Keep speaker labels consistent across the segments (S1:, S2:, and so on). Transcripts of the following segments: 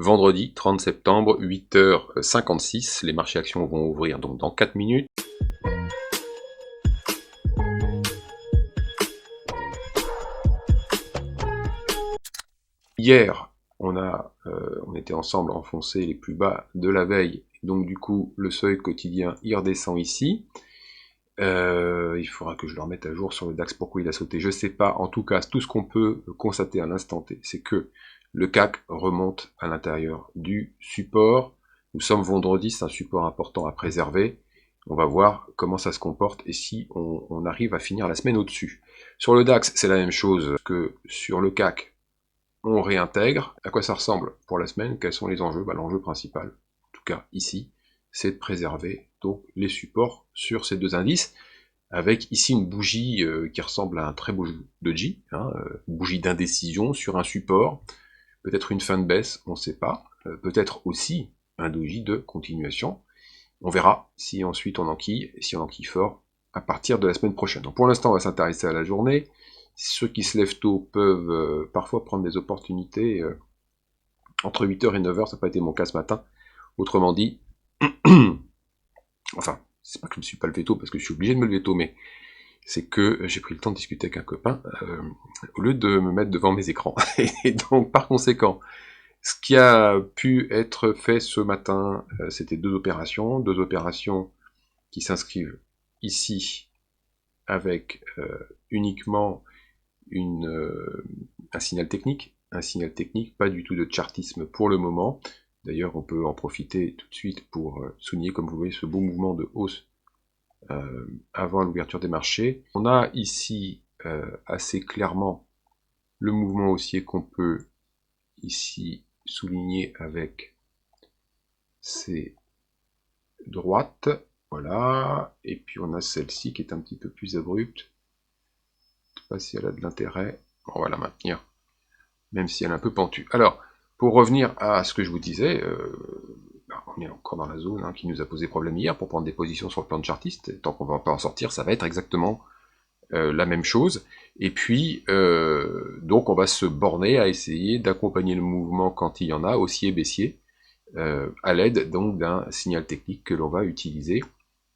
S1: vendredi 30 septembre, 8h56. Les marchés actions vont ouvrir donc dans 4 minutes. Hier, on était ensemble à enfoncer les plus bas de la veille, donc du coup le seuil quotidien il redescend ici. Il faudra que je le remette à jour sur le DAX, pourquoi il a sauté, je sais pas. En tout cas, tout ce qu'on peut constater à l'instant T, c'est que le CAC remonte à l'intérieur du support. Nous sommes vendredi, c'est un support important à préserver. On va voir comment ça se comporte et si on arrive à finir la semaine au-dessus. Sur le DAX, c'est la même chose que sur le CAC. On réintègre. À quoi ça ressemble pour la semaine? Quels sont les enjeux? L'enjeu principal, en tout cas ici, c'est de préserver donc les supports sur ces deux indices, avec ici une bougie qui ressemble à un très beau doji, bougie d'indécision sur un support, peut-être une fin de baisse, on ne sait pas, peut-être aussi un doji de continuation. On verra si ensuite on enquille, et si on enquille fort à partir de la semaine prochaine. Donc pour l'instant, on va s'intéresser à la journée. Ceux qui se lèvent tôt peuvent parfois prendre des opportunités entre 8h et 9h, ça n'a pas été mon cas ce matin. Autrement dit, enfin, c'est pas que je ne me suis pas levé tôt parce que je suis obligé de me lever tôt, mais c'est que j'ai pris le temps de discuter avec un copain au lieu de me mettre devant mes écrans. Et donc, par conséquent, ce qui a pu être fait ce matin, c'était deux opérations qui s'inscrivent ici avec uniquement un signal technique, pas du tout de chartisme pour le moment. D'ailleurs, on peut en profiter tout de suite pour souligner, comme vous voyez, ce beau mouvement de hausse avant l'ouverture des marchés. On a ici assez clairement le mouvement haussier qu'on peut ici souligner avec ces droites, voilà, et puis on a celle-ci qui est un petit peu plus abrupte. Je ne sais pas si elle a de l'intérêt. On va la maintenir, même si elle est un peu pentue. Alors, pour revenir à ce que je vous disais, on est encore dans la zone qui nous a posé problème hier pour prendre des positions sur le plan de chartiste. Et tant qu'on ne va pas en sortir, ça va être exactement la même chose. Et puis, donc on va se borner à essayer d'accompagner le mouvement quand il y en a, haussier, baissier, à l'aide donc d'un signal technique que l'on va utiliser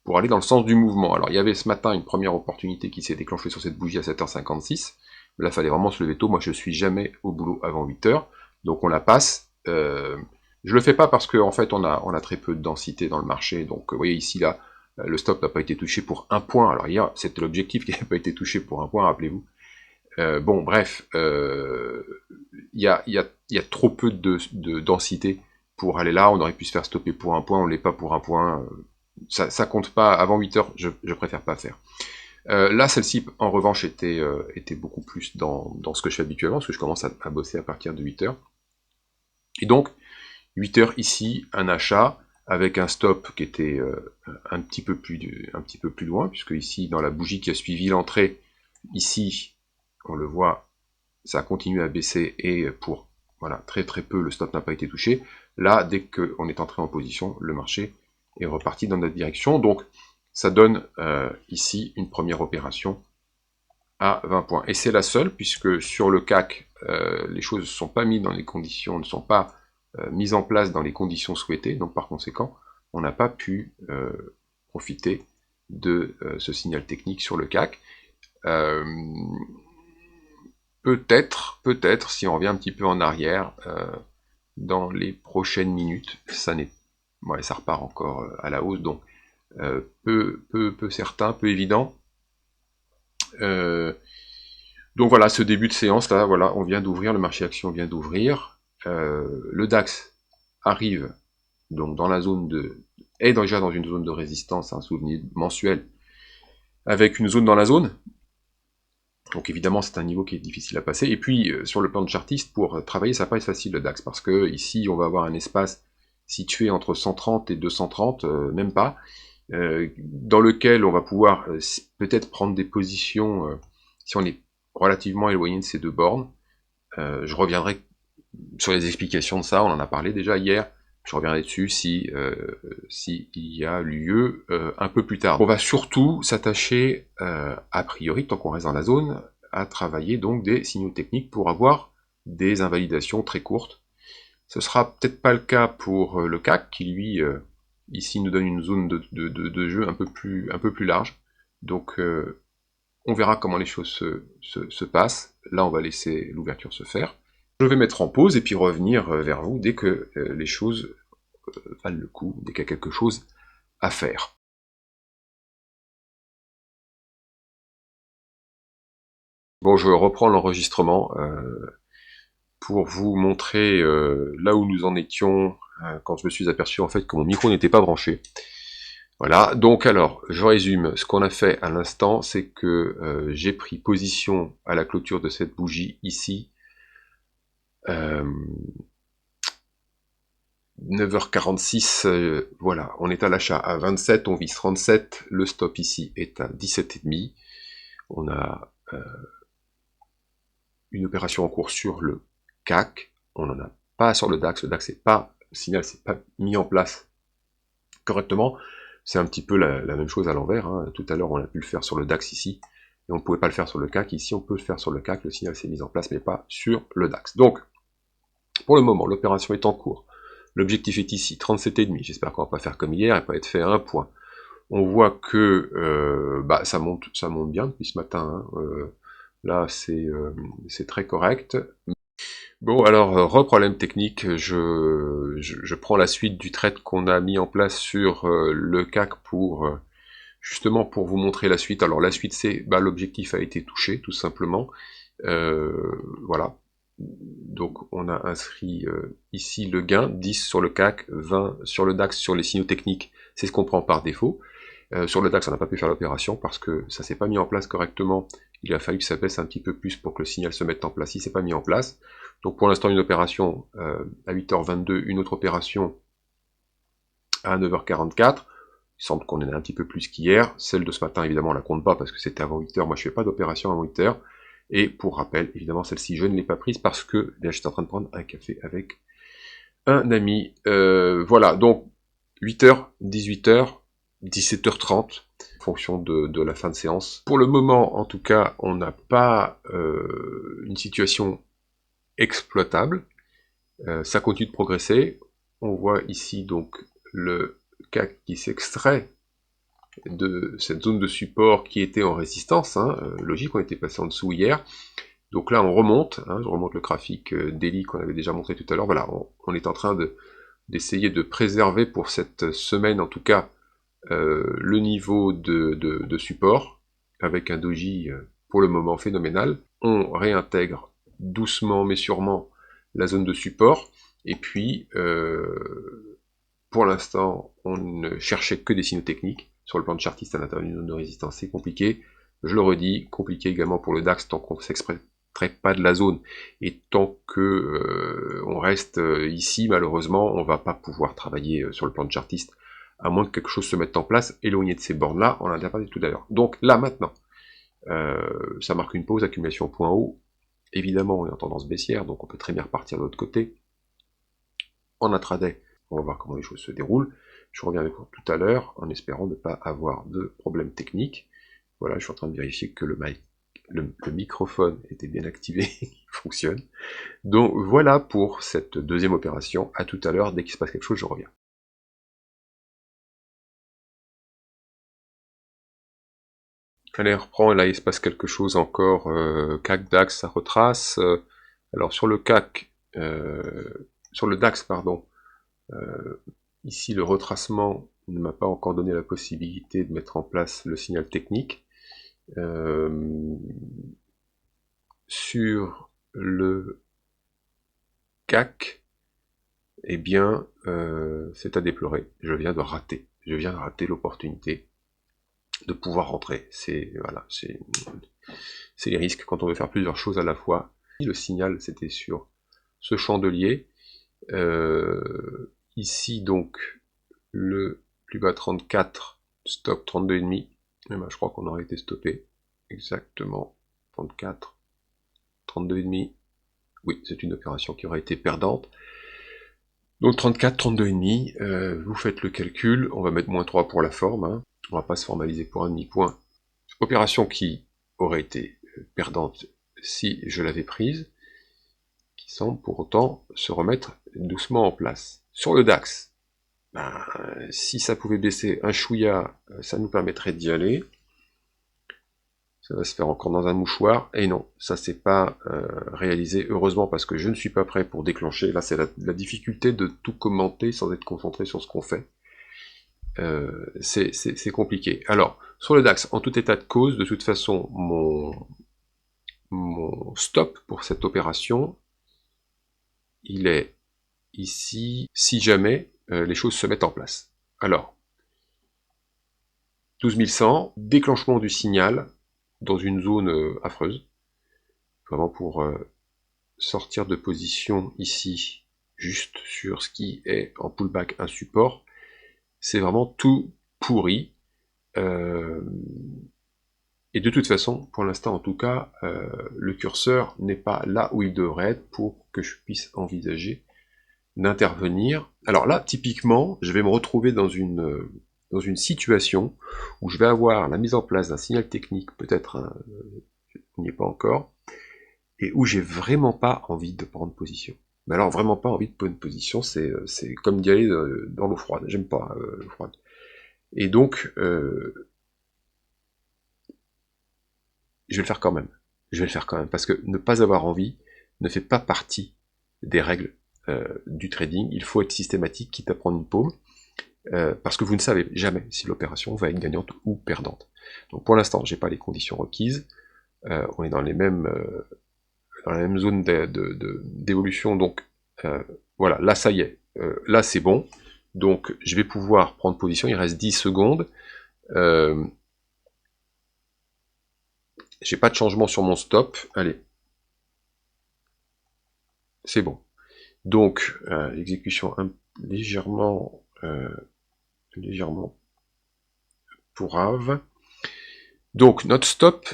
S1: pour aller dans le sens du mouvement. Alors il y avait ce matin une première opportunité qui s'est déclenchée sur cette bougie à 7h56. Là, il fallait vraiment se lever tôt. Moi, je suis jamais au boulot avant 8h. Donc on la passe. Je le fais pas parce qu'en fait, on a très peu de densité dans le marché. Donc, vous voyez ici, là, le stop n'a pas été touché pour un point. Alors hier, c'était l'objectif qui n'a pas été touché pour un point, rappelez-vous. Bon, bref, il y a trop peu de densité pour aller là. On aurait pu se faire stopper pour un point, on ne l'est pas pour un point. Ça compte pas. Avant 8h, je préfère pas faire. Là, celle-ci, en revanche, était beaucoup plus dans ce que je fais habituellement, parce que je commence à bosser à partir de 8h. Et donc, 8h ici, un achat, avec un stop qui était un petit peu plus loin, puisque ici, dans la bougie qui a suivi l'entrée, ici, on le voit, ça a continué à baisser, et pour très très peu, le stop n'a pas été touché. Là, dès qu'on est entré en position, le marché est reparti dans notre direction. Donc, ça donne ici une première opération à 20 points. Et c'est la seule, puisque sur le CAC, les choses ne sont pas mises dans les conditions, ne sont pas mises en place dans les conditions souhaitées. Donc par conséquent, on n'a pas pu profiter de ce signal technique sur le CAC. Peut-être, si on revient un petit peu en arrière, dans les prochaines minutes, ça repart encore à la hausse, donc peu certain, peu évident. Donc voilà, ce début de séance là, voilà, on vient d'ouvrir, le marché action vient d'ouvrir, le DAX arrive donc dans la zone est déjà dans une zone de résistance, un souvenir mensuel, avec une zone dans la zone. Donc évidemment c'est un niveau qui est difficile à passer. Et puis sur le plan de chartiste, pour travailler ça va pas être facile le DAX, parce que ici on va avoir un espace situé entre 130 et 230, même pas, dans lequel on va pouvoir peut-être prendre des positions si on est relativement éloigné de ces deux bornes. Je reviendrai sur les explications de ça, on en a parlé déjà hier, je reviendrai dessus si il y a lieu un peu plus tard. On va surtout s'attacher, a priori, tant qu'on reste dans la zone, à travailler donc des signaux techniques pour avoir des invalidations très courtes. Ce sera peut-être pas le cas pour le CAC, qui lui, ici, nous donne une zone de jeu un peu plus large. Donc, on verra comment les choses se passent. Là, on va laisser l'ouverture se faire. Je vais mettre en pause et puis revenir vers vous dès que les choses valent le coup, dès qu'il y a quelque chose à faire. Bon, je reprends l'enregistrement pour vous montrer là où nous en étions quand je me suis aperçu en fait que mon micro n'était pas branché. Voilà, donc alors, je résume. Ce qu'on a fait à l'instant, c'est que j'ai pris position à la clôture de cette bougie ici. 9h46, voilà, on est à l'achat à 27, on vise 37, le stop ici est à 17,5. On a une opération en cours sur le CAC, on n'en a pas sur le DAX c'est pas, le signal c'est pas mis en place correctement, c'est un petit peu la même chose à l'envers, hein. Tout à l'heure on a pu le faire sur le DAX ici, et on ne pouvait pas le faire sur le CAC, ici on peut le faire sur le CAC, le signal s'est mis en place mais pas sur le DAX. Donc, pour le moment, l'opération est en cours. L'objectif est ici, 37,5. J'espère qu'on va pas faire comme hier et pas être fait à un point. On voit que ça monte bien depuis ce matin. Hein. Là, c'est très correct. Bon, alors, problème technique, je prends la suite du trade qu'on a mis en place sur le CAC pour justement pour vous montrer la suite. Alors la suite c'est l'objectif a été touché, tout simplement. Voilà. Donc on a inscrit ici le gain, 10 sur le CAC, 20 sur le DAX sur les signaux techniques, c'est ce qu'on prend par défaut. Sur le DAX on n'a pas pu faire l'opération parce que ça s'est pas mis en place correctement, il a fallu que ça baisse un petit peu plus pour que le signal se mette en place, il s'est pas mis en place. Donc pour l'instant une opération à 8h22, une autre opération à 9h44, il semble qu'on en ait un petit peu plus qu'hier, celle de ce matin évidemment on la compte pas parce que c'était avant 8h, moi je fais pas d'opération avant 8h, et pour rappel, évidemment, celle-ci, je ne l'ai pas prise parce que là, j'étais en train de prendre un café avec un ami. Voilà, donc 8h, 18h, 17h30, en fonction de la fin de séance. Pour le moment, en tout cas, on n'a pas une situation exploitable. Ça continue de progresser. On voit ici donc le CAC qui s'extrait de cette zone de support qui était en résistance, hein, logique, on était passé en dessous hier, donc là on remonte, hein, je remonte le graphique daily qu'on avait déjà montré tout à l'heure, voilà, on est en train d'essayer de préserver pour cette semaine en tout cas le niveau de support, avec un doji pour le moment phénoménal, on réintègre doucement mais sûrement la zone de support, et puis pour l'instant on ne cherchait que des signaux techniques. Sur le plan de chartiste à l'intérieur d'une zone de résistance, c'est compliqué. Je le redis, compliqué également pour le DAX tant qu'on ne s'extrait pas de la zone. Et tant que on reste ici, malheureusement, on va pas pouvoir travailler sur le plan de chartiste, à moins que quelque chose se mette en place, éloigné de ces bornes-là, on en a parlé tout à l'heure. Donc là, maintenant, ça marque une pause, accumulation point haut. Évidemment, on est en tendance baissière, donc on peut très bien repartir de l'autre côté. En intraday, on va voir comment les choses se déroulent. Je reviens avec vous tout à l'heure, en espérant ne pas avoir de problème technique. Voilà, je suis en train de vérifier que le microphone était bien activé, il fonctionne. Donc voilà pour cette deuxième opération. À tout à l'heure, dès qu'il se passe quelque chose, je reviens. Allez, on reprend, là il se passe quelque chose encore. CAC, DAX, ça retrace. Alors sur le CAC, sur le DAX, pardon, ici, le retracement ne m'a pas encore donné la possibilité de mettre en place le signal technique. Sur le CAC, eh bien, c'est à déplorer. Je viens de rater l'opportunité de pouvoir rentrer. C'est voilà, c'est les risques quand on veut faire plusieurs choses à la fois. Le signal, c'était sur ce chandelier. Ici, donc, le plus bas 34, stop 32,5. Eh ben, je crois qu'on aurait été stoppé. Exactement. 34, 32,5. Oui, c'est une opération qui aurait été perdante. Donc 34, 32,5, vous faites le calcul, on va mettre moins 3 pour la forme, hein. On va pas se formaliser pour un demi-point. Opération qui aurait été perdante si je l'avais prise, qui semble pour autant se remettre doucement en place. Sur le DAX, si ça pouvait baisser un chouïa, ça nous permettrait d'y aller. Ça va se faire encore dans un mouchoir, et non, ça s'est pas réalisé, heureusement, parce que je ne suis pas prêt pour déclencher. Là, c'est la difficulté de tout commenter sans être concentré sur ce qu'on fait. C'est compliqué. Alors, sur le DAX, en tout état de cause, de toute façon, mon stop pour cette opération, il est ici, si jamais les choses se mettent en place. Alors, 12100, déclenchement du signal dans une zone affreuse, vraiment pour sortir de position ici, juste sur ce qui est en pullback un support. C'est vraiment tout pourri. Et de toute façon, pour l'instant en tout cas, le curseur n'est pas là où il devrait être pour que je puisse envisager d'intervenir. Alors là, typiquement, je vais me retrouver dans une situation où je vais avoir la mise en place d'un signal technique, peut-être on n'y est pas encore, et où j'ai vraiment pas envie de prendre position. Mais alors vraiment pas envie de prendre position, c'est comme d'y aller dans l'eau froide, j'aime pas l'eau froide. Et donc, je vais le faire quand même. Je vais le faire quand même, parce que ne pas avoir envie ne fait pas partie des règles du trading. Il faut être systématique, quitte à prendre une paume, parce que vous ne savez jamais si l'opération va être gagnante ou perdante. Donc pour l'instant, j'ai pas les conditions requises. On est dans les mêmes dans la même zone d'évolution, donc voilà, là ça y est, là c'est bon. Donc je vais pouvoir prendre position, il reste 10 secondes. J'ai pas de changement sur mon stop, allez. C'est bon. Donc, l'exécution légèrement pourrave. Donc, notre stop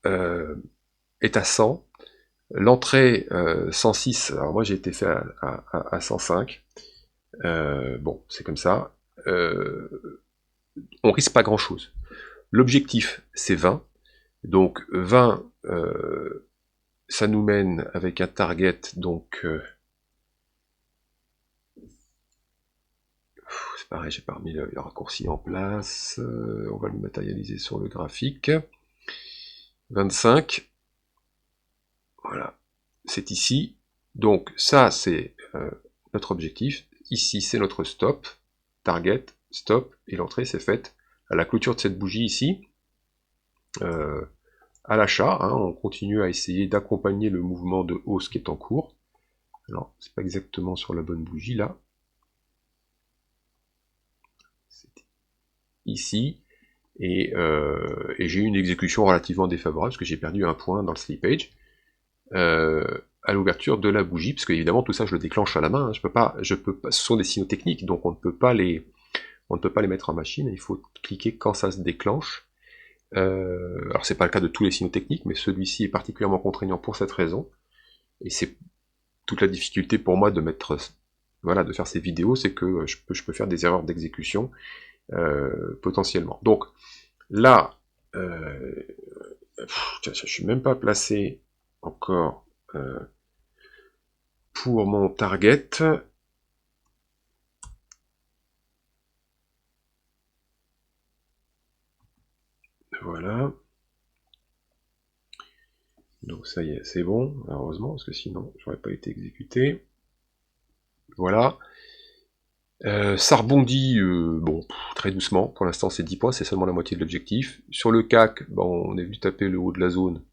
S1: est à 100. L'entrée 106, alors moi j'ai été fait à 105. Bon, c'est comme ça. On risque pas grand-chose. L'objectif, c'est 20. Donc, 20, ça nous mène avec un target, donc... c'est pareil, j'ai pas remis le raccourci en place. On va le matérialiser sur le graphique. 25. Voilà. C'est ici. Donc ça, c'est notre objectif. Ici, c'est notre stop. Target, stop. Et l'entrée, c'est faite à la clôture de cette bougie ici. À l'achat, hein, on continue à essayer d'accompagner le mouvement de hausse qui est en cours. Alors, c'est pas exactement sur la bonne bougie, là. Ici, et j'ai eu une exécution relativement défavorable parce que j'ai perdu un point dans le slippage à l'ouverture de la bougie, parce que évidemment tout ça je le déclenche à la main, hein. Je peux pas, ce sont des signaux techniques, donc on ne peut pas les mettre en machine, il faut cliquer quand ça se déclenche. Alors c'est pas le cas de tous les signaux techniques, mais celui-ci est particulièrement contraignant pour cette raison, et c'est toute la difficulté pour moi de mettre, voilà, de faire ces vidéos, c'est que je peux faire des erreurs d'exécution potentiellement. Donc là, je suis même pas placé encore pour mon target. Voilà. Donc ça y est, c'est bon, heureusement, parce que sinon, j'aurais pas été exécuté. Voilà. Ça rebondit, bon, très doucement. Pour l'instant, c'est 10 points, c'est seulement la moitié de l'objectif. Sur le CAC, bon, on est venu taper le haut de la zone.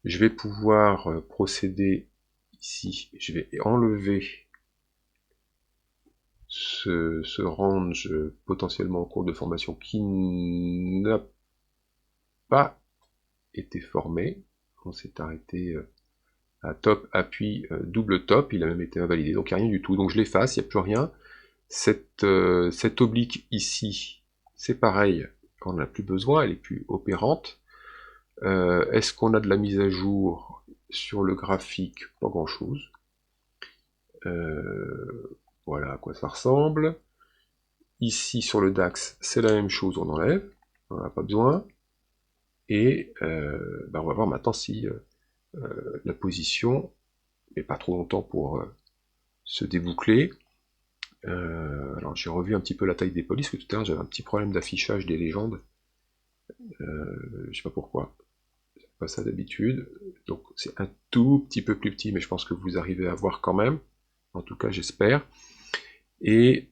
S1: Je vais pouvoir procéder ici. Je vais enlever ce range potentiellement en cours de formation qui n'a pas été formé. On s'est arrêté à top, appui, double top. Il a même été invalidé, donc il n'y a rien du tout. Donc je l'efface, il n'y a plus rien. Cette oblique ici, c'est pareil, on n'en a plus besoin, elle est plus opérante. Est-ce qu'on a de la mise à jour sur le graphique? Pas grand chose. Voilà à quoi ça ressemble. Ici sur le DAX, c'est la même chose, on enlève, on n'en a pas besoin. Et on va voir maintenant si la position mais pas trop longtemps pour se déboucler. Alors j'ai revu un petit peu la taille des polices, parce que tout à l'heure j'avais un petit problème d'affichage des légendes. Je sais pas pourquoi. C'est pas ça d'habitude. Donc c'est un tout petit peu plus petit, mais je pense que vous arrivez à voir quand même. En tout cas j'espère. Et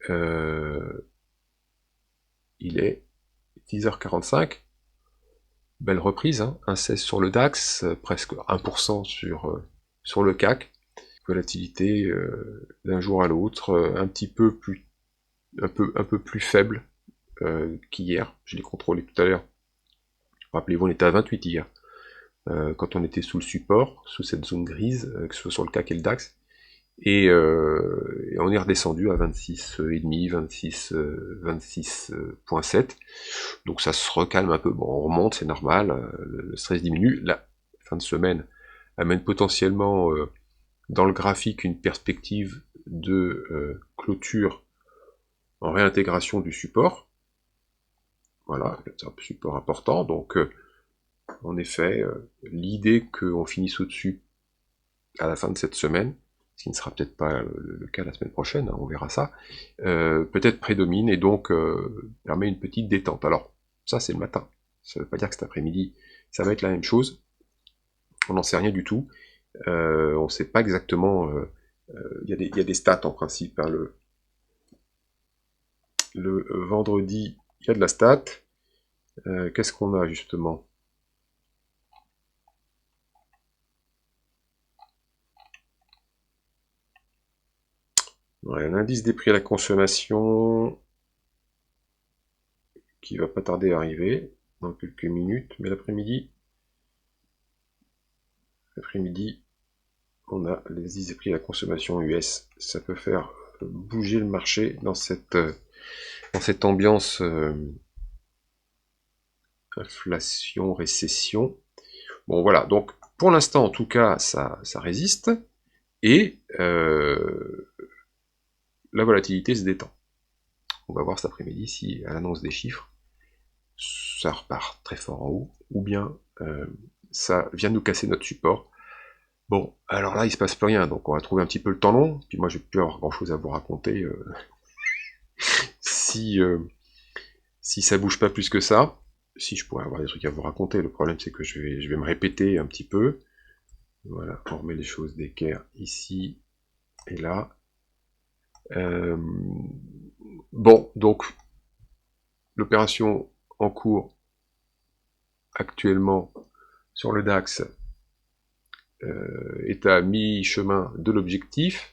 S1: il est 10h45. Belle reprise, hein, 1,16 sur le DAX, presque 1% sur le CAC. Volatilité d'un jour à l'autre, un peu plus faible qu'hier. Je l'ai contrôlé tout à l'heure. Rappelez-vous, on était à 28 hier. Quand on était sous le support, sous cette zone grise, que ce soit sur le CAC et le DAX. Et on est redescendu à 26,5, 26,7. Donc ça se recalme un peu. Bon, on remonte, c'est normal. Le stress diminue. La fin de semaine amène potentiellement dans le graphique une perspective de clôture en réintégration du support. Voilà, c'est un support important. Donc en effet, l'idée qu'on finisse au-dessus à la fin de cette semaine, ce qui ne sera peut-être pas le cas la semaine prochaine, hein, on verra ça, peut-être prédomine et donc permet une petite détente. Alors, ça c'est le matin, ça ne veut pas dire que cet après-midi, ça va être la même chose, on n'en sait rien du tout, on ne sait pas exactement, il y a des stats en principe, hein, le vendredi, il y a de la stat, qu'est-ce qu'on a justement ? Ouais, l'indice des prix à la consommation qui va pas tarder à arriver dans quelques minutes, mais l'après-midi, on a les indices des prix à la consommation US. Ça peut faire bouger le marché dans cette ambiance inflation, récession. Bon voilà, donc pour l'instant en tout cas ça résiste et la volatilité se détend. On va voir cet après-midi si à l'annonce des chiffres ça repart très fort en haut ou bien ça vient nous casser notre support. Bon, alors là il se passe plus rien, donc on va trouver un petit peu le temps long, puis moi je vais plus avoir grand chose à vous raconter si ça bouge pas plus que ça. Si je pourrais avoir des trucs à vous raconter, le problème c'est que je vais me répéter un petit peu. Voilà, on remet les choses d'équerre ici et là. Bon, donc l'opération en cours actuellement sur le DAX est à mi-chemin de l'objectif.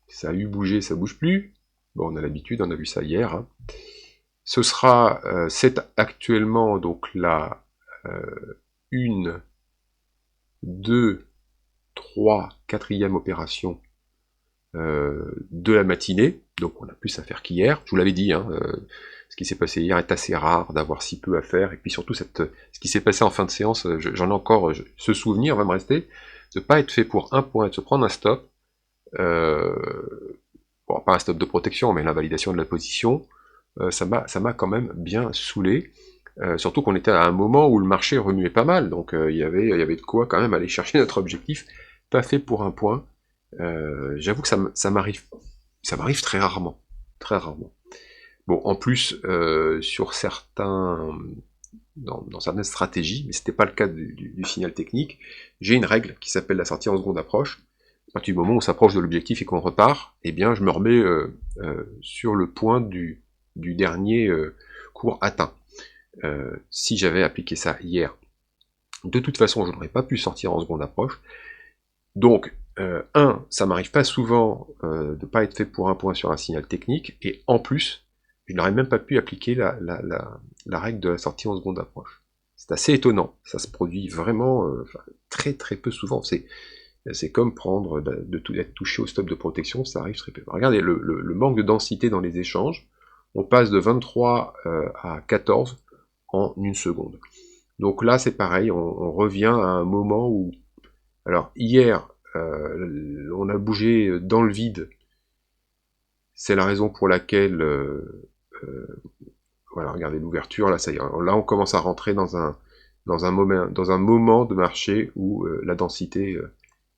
S1: Ça a eu bougé, ça bouge plus. Bon, on a l'habitude, on a vu ça hier. Hein. Ce sera, c'est actuellement donc la 1, 2, 3, 4e opération de la matinée. Donc on a plus à faire qu'hier. Je vous l'avais dit, hein, ce qui s'est passé hier est assez rare d'avoir si peu à faire. Et puis surtout, ce qui s'est passé en fin de séance, j'en ai encore ce souvenir, va me rester, de ne pas être fait pour un point, de se prendre un stop. Bon, pas un stop de protection, mais l'invalidation de la position. Ça m'a quand même bien saoulé. Surtout qu'on était à un moment où le marché remuait pas mal, donc il y avait de quoi quand même aller chercher notre objectif, pas fait pour un point. J'avoue que ça m'arrive très rarement, très rarement. Bon, en plus sur dans certaines stratégies, mais c'était pas le cas du signal technique, j'ai une règle qui s'appelle la sortie en seconde approche. À partir du moment où on s'approche de l'objectif et qu'on repart, eh bien je me remets sur le point du dernier cours atteint. Si j'avais appliqué ça hier, de toute façon, je n'aurais pas pu sortir en seconde approche. Donc, ça m'arrive pas souvent de ne pas être fait pour un point sur un signal technique, et en plus, je n'aurais même pas pu appliquer la règle de la sortie en seconde approche. C'est assez étonnant, ça se produit vraiment très très peu souvent. C'est comme prendre, d'être touché au stop de protection, ça arrive très peu. Regardez, le manque de densité dans les échanges, on passe de 23 à 14 en une seconde. Donc là, c'est pareil, on revient à un moment où... Alors, hier, on a bougé dans le vide. C'est la raison pour laquelle... voilà, regardez l'ouverture, là, ça y est. Là, on commence à rentrer dans un moment de marché où la densité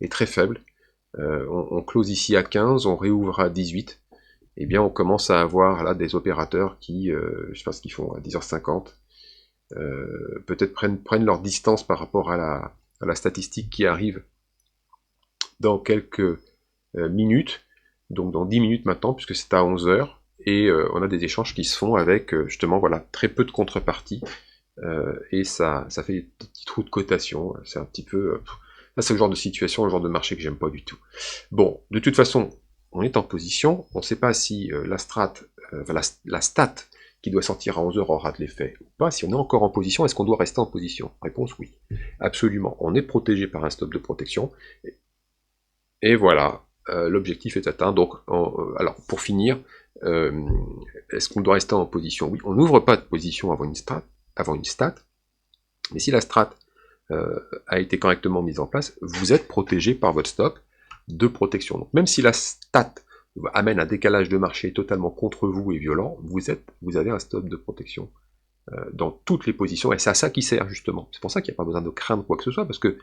S1: est très faible. On close ici à 15, on réouvre à 18. Eh bien on commence à avoir là des opérateurs qui, je sais pas ce qu'ils font, à 10h50, peut-être prennent leur distance par rapport à la statistique qui arrive dans quelques minutes, donc dans 10 minutes maintenant, puisque c'est à 11h, et on a des échanges qui se font avec justement voilà, très peu de contrepartie, et ça fait des petits trous de cotation, c'est un petit peu... là c'est le genre de situation, le genre de marché que j'aime pas du tout. Bon, de toute façon, on est en position, on ne sait pas si la stat qui doit sortir à 11h aura de l'effet ou pas. Si on est encore en position, est-ce qu'on doit rester en position? Réponse oui. Absolument. On est protégé par un stop de protection. Et voilà, l'objectif est atteint. Donc, alors, pour finir, est-ce qu'on doit rester en position? Oui, on n'ouvre pas de position avant une stat, mais si la strat a été correctement mise en place, vous êtes protégé par votre stop de protection. Donc, même si la stat amène un décalage de marché totalement contre vous et violent, vous avez un stop de protection dans toutes les positions, et c'est à ça qui sert justement. C'est pour ça qu'il n'y a pas besoin de craindre quoi que ce soit, parce que,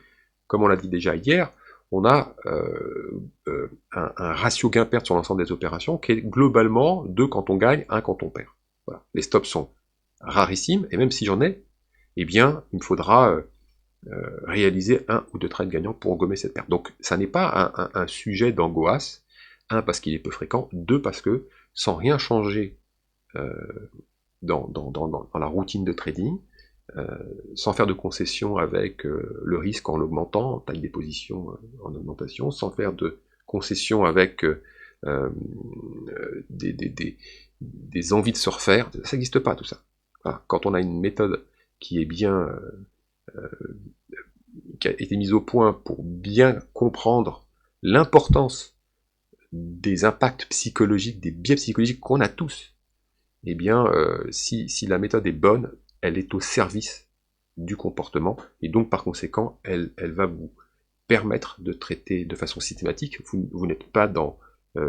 S1: comme on l'a dit déjà hier, on a un ratio gain-perte sur l'ensemble des opérations qui est globalement 2 quand on gagne, 1 quand on perd. Voilà. Les stops sont rarissimes, et même si j'en ai, eh bien, il me faudra réaliser 1 ou 2 trades gagnants pour gommer cette perte. Donc, ça n'est pas un sujet d'angoisse, 1 parce qu'il est peu fréquent, 2 parce que, sans rien changer dans la routine de trading, sans faire de concessions avec le risque en l'augmentant, en taille des positions en augmentation, sans faire de concessions avec des envies de se refaire, ça n'existe pas tout ça. Voilà. Quand on a une méthode qui est bien, qui a été mise au point pour bien comprendre l'importance des impacts psychologiques, des biais psychologiques qu'on a tous, eh bien, si la méthode est bonne, elle est au service du comportement, et donc par conséquent, elle va vous permettre de traiter de façon systématique. Vous n'êtes pas dans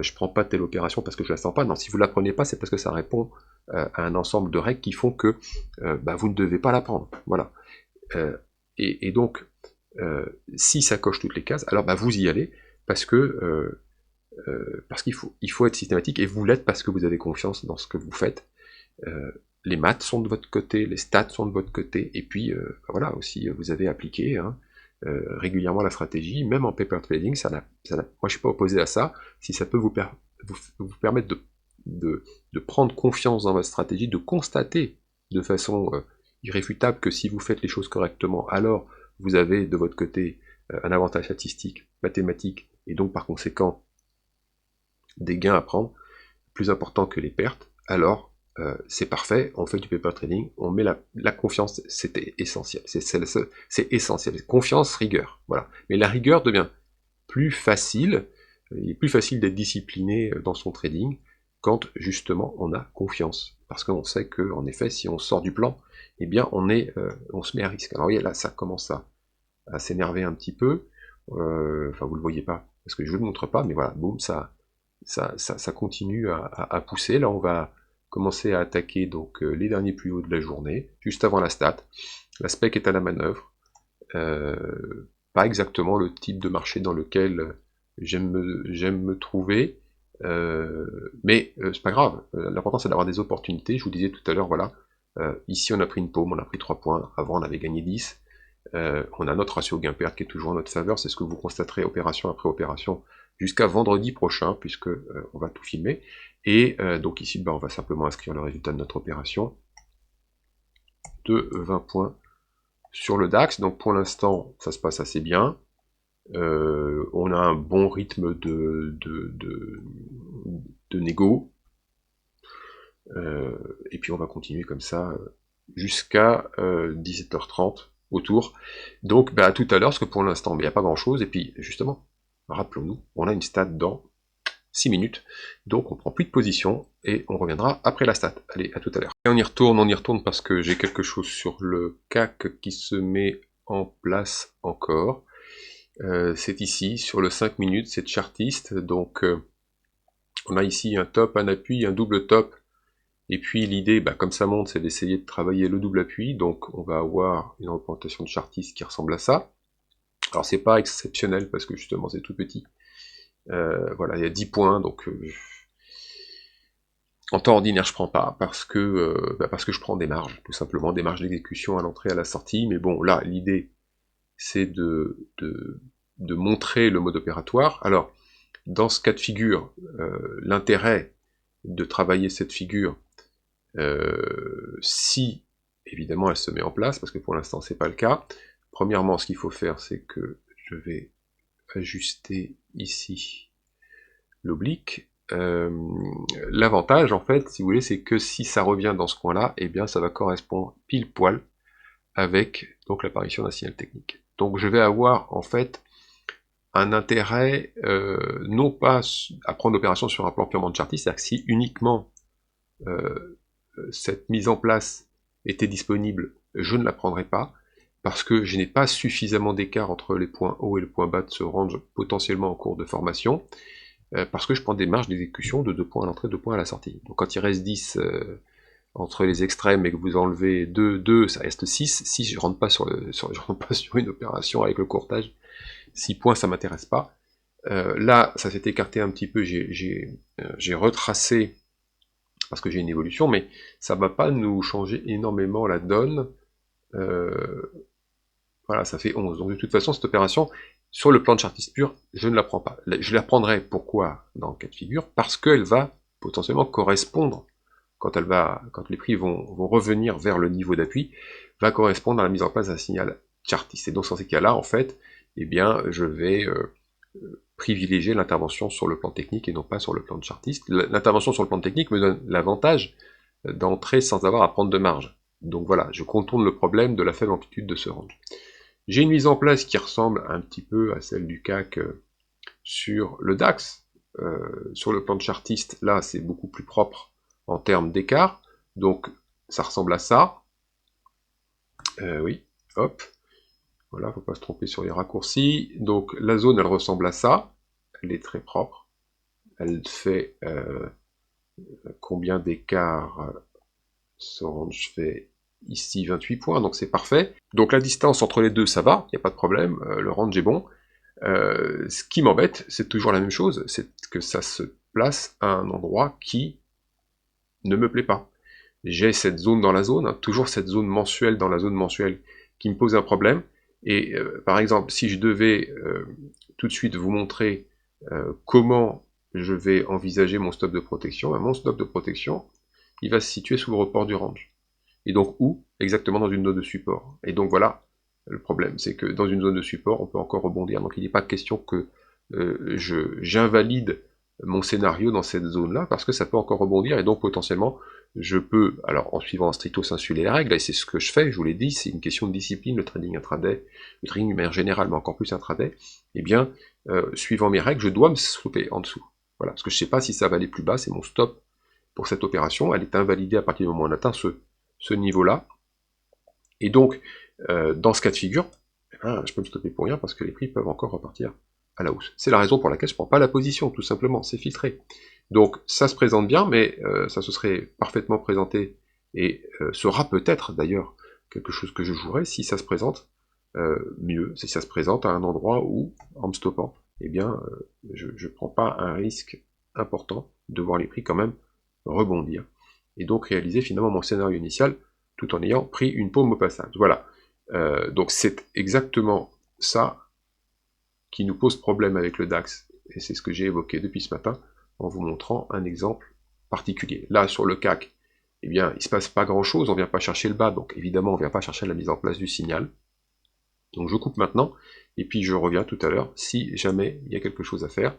S1: je prends pas telle opération parce que je la sens pas. Non, si vous la prenez pas, c'est parce que ça répond à un ensemble de règles qui font que vous ne devez pas la prendre. Voilà. Et donc, si ça coche toutes les cases, alors vous y allez parce qu'il faut être systématique, et vous l'êtes parce que vous avez confiance dans ce que vous faites. Les maths sont de votre côté, les stats sont de votre côté, et puis voilà, aussi vous avez appliqué régulièrement la stratégie, même en paper trading, moi je suis pas opposé à ça, si ça peut vous permettre de prendre confiance dans votre stratégie, de constater de façon irréfutable que si vous faites les choses correctement, alors vous avez de votre côté un avantage statistique, mathématique, et donc par conséquent des gains à prendre, plus importants que les pertes, alors c'est parfait, on fait du paper trading, on met la confiance, c'était essentiel, c'est essentiel, confiance, rigueur, voilà. Mais la rigueur devient plus facile, il est plus facile d'être discipliné dans son trading quand justement on a confiance, parce qu'on sait que en effet, si on sort du plan, eh bien on se met à risque. Alors là, ça commence à s'énerver un petit peu, enfin vous le voyez pas, parce que je ne le montre pas, mais voilà, boum, ça continue à pousser. Là, on va commencer à attaquer donc les derniers plus hauts de la journée, juste avant la stat. La spec est à la manœuvre. Pas exactement le type de marché dans lequel j'aime me trouver, mais c'est pas grave. L'important c'est d'avoir des opportunités. Je vous disais tout à l'heure, voilà, ici on a pris une paume, on a pris 3 points. Avant on avait gagné 10. On a notre ratio gain-perte qui est toujours en notre faveur. C'est ce que vous constaterez opération après opération jusqu'à vendredi prochain, puisque on va tout filmer. Et donc ici, on va simplement inscrire le résultat de notre opération de 20 points sur le DAX. Donc pour l'instant, ça se passe assez bien. On a un bon rythme de négo. Et puis on va continuer comme ça jusqu'à 17h30 autour. Donc à tout à l'heure, parce que pour l'instant, il n'y a pas grand-chose. Et puis justement, rappelons-nous, on a une stat dans 6 minutes, donc on prend plus de position, et on reviendra après la stat. Allez, à tout à l'heure. Et on y retourne parce que j'ai quelque chose sur le CAC qui se met en place encore. C'est ici, sur le 5 minutes, c'est chartiste, donc on a ici un top, un appui, un double top, et puis l'idée, comme ça monte, c'est d'essayer de travailler le double appui, donc on va avoir une représentation de chartiste qui ressemble à ça. Alors c'est pas exceptionnel parce que justement c'est tout petit. Voilà, il y a 10 points, donc en temps ordinaire je prends pas parce que je prends des marges, tout simplement, des marges d'exécution à l'entrée et à la sortie. Mais bon, là l'idée c'est de montrer le mode opératoire. Alors dans ce cas de figure, l'intérêt de travailler cette figure, si évidemment elle se met en place, parce que pour l'instant c'est pas le cas. Premièrement, ce qu'il faut faire, c'est que je vais ajuster ici l'oblique. L'avantage, en fait, si vous voulez, c'est que si ça revient dans ce coin-là, eh bien ça va correspondre pile poil avec donc l'apparition d'un signal technique. Donc je vais avoir en fait un intérêt non pas à prendre l'opération sur un plan purement de chartiste, c'est-à-dire que si uniquement cette mise en place était disponible, je ne la prendrai pas, parce que je n'ai pas suffisamment d'écart entre les points hauts et le point bas de ce range potentiellement en cours de formation, parce que je prends des marges d'exécution de 2 points à l'entrée, 2 points à la sortie. Donc quand il reste 10 entre les extrêmes et que vous enlevez 2, ça reste 6. Si je rentre pas je rentre pas sur une opération avec le courtage, 6 points ça m'intéresse pas. Là, ça s'est écarté un petit peu, j'ai retracé parce que j'ai une évolution, mais ça va pas nous changer énormément la donne. Voilà, ça fait 11. Donc de toute façon, cette opération, sur le plan de chartiste pur, je ne la prends pas. Je la prendrai, pourquoi, dans le cas de figure? Parce qu'elle va potentiellement correspondre, quand les prix vont revenir vers le niveau d'appui, va correspondre à la mise en place d'un signal chartiste. Et donc dans ces cas-là, en fait, eh bien, je vais privilégier l'intervention sur le plan technique et non pas sur le plan de chartiste. L'intervention sur le plan technique me donne l'avantage d'entrer sans avoir à prendre de marge. Donc voilà, je contourne le problème de la faible amplitude de ce range. J'ai une mise en place qui ressemble un petit peu à celle du CAC sur le DAX. Sur le plan de chartiste, là, c'est beaucoup plus propre en termes d'écart. Donc, ça ressemble à ça. Oui, hop. Voilà, faut pas se tromper sur les raccourcis. Donc, la zone, elle ressemble à ça. Elle est très propre. Elle fait combien d'écart ce range fait ici 28 points, donc c'est parfait. Donc la distance entre les deux, ça va, il n'y a pas de problème, le range est bon. Ce qui m'embête, c'est toujours la même chose, c'est que ça se place à un endroit qui ne me plaît pas. J'ai cette zone dans la zone, hein, toujours cette zone mensuelle dans la zone mensuelle qui me pose un problème. Et par exemple, si je devais tout de suite vous montrer comment je vais envisager mon stop de protection, mon stop de protection, il va se situer sous le report du range. Et donc où? Exactement dans une zone de support. Et donc voilà, le problème, c'est que dans une zone de support, on peut encore rebondir. Donc il n'est pas question que j'invalide mon scénario dans cette zone-là, parce que ça peut encore rebondir, et donc potentiellement, je peux, alors en suivant stricto sensu les règles, et c'est ce que je fais, je vous l'ai dit, c'est une question de discipline, le trading intraday, le trading de manière générale, mais encore plus intraday, eh bien, suivant mes règles, je dois me stopper en dessous. Voilà, parce que je ne sais pas si ça va aller plus bas, c'est mon stop pour cette opération, elle est invalidée à partir du moment où on atteint ce niveau-là. Et donc, dans ce cas de figure, je peux me stopper pour rien parce que les prix peuvent encore repartir à la hausse. C'est la raison pour laquelle je ne prends pas la position, tout simplement, c'est filtré. Donc ça se présente bien, mais ça se serait parfaitement présenté, et sera peut-être d'ailleurs quelque chose que je jouerai si ça se présente mieux, si ça se présente à un endroit où, en me stoppant, eh bien, je ne prends pas un risque important de voir les prix quand même rebondir, et donc réaliser finalement mon scénario initial, tout en ayant pris une paume au passage. Voilà. Donc c'est exactement ça qui nous pose problème avec le DAX, et c'est ce que j'ai évoqué depuis ce matin, en vous montrant un exemple particulier. Là, sur le CAC, eh bien, il ne se passe pas grand-chose, on ne vient pas chercher le bas, donc évidemment, on ne vient pas chercher la mise en place du signal. Donc je coupe maintenant, et puis je reviens tout à l'heure, si jamais il y a quelque chose à faire,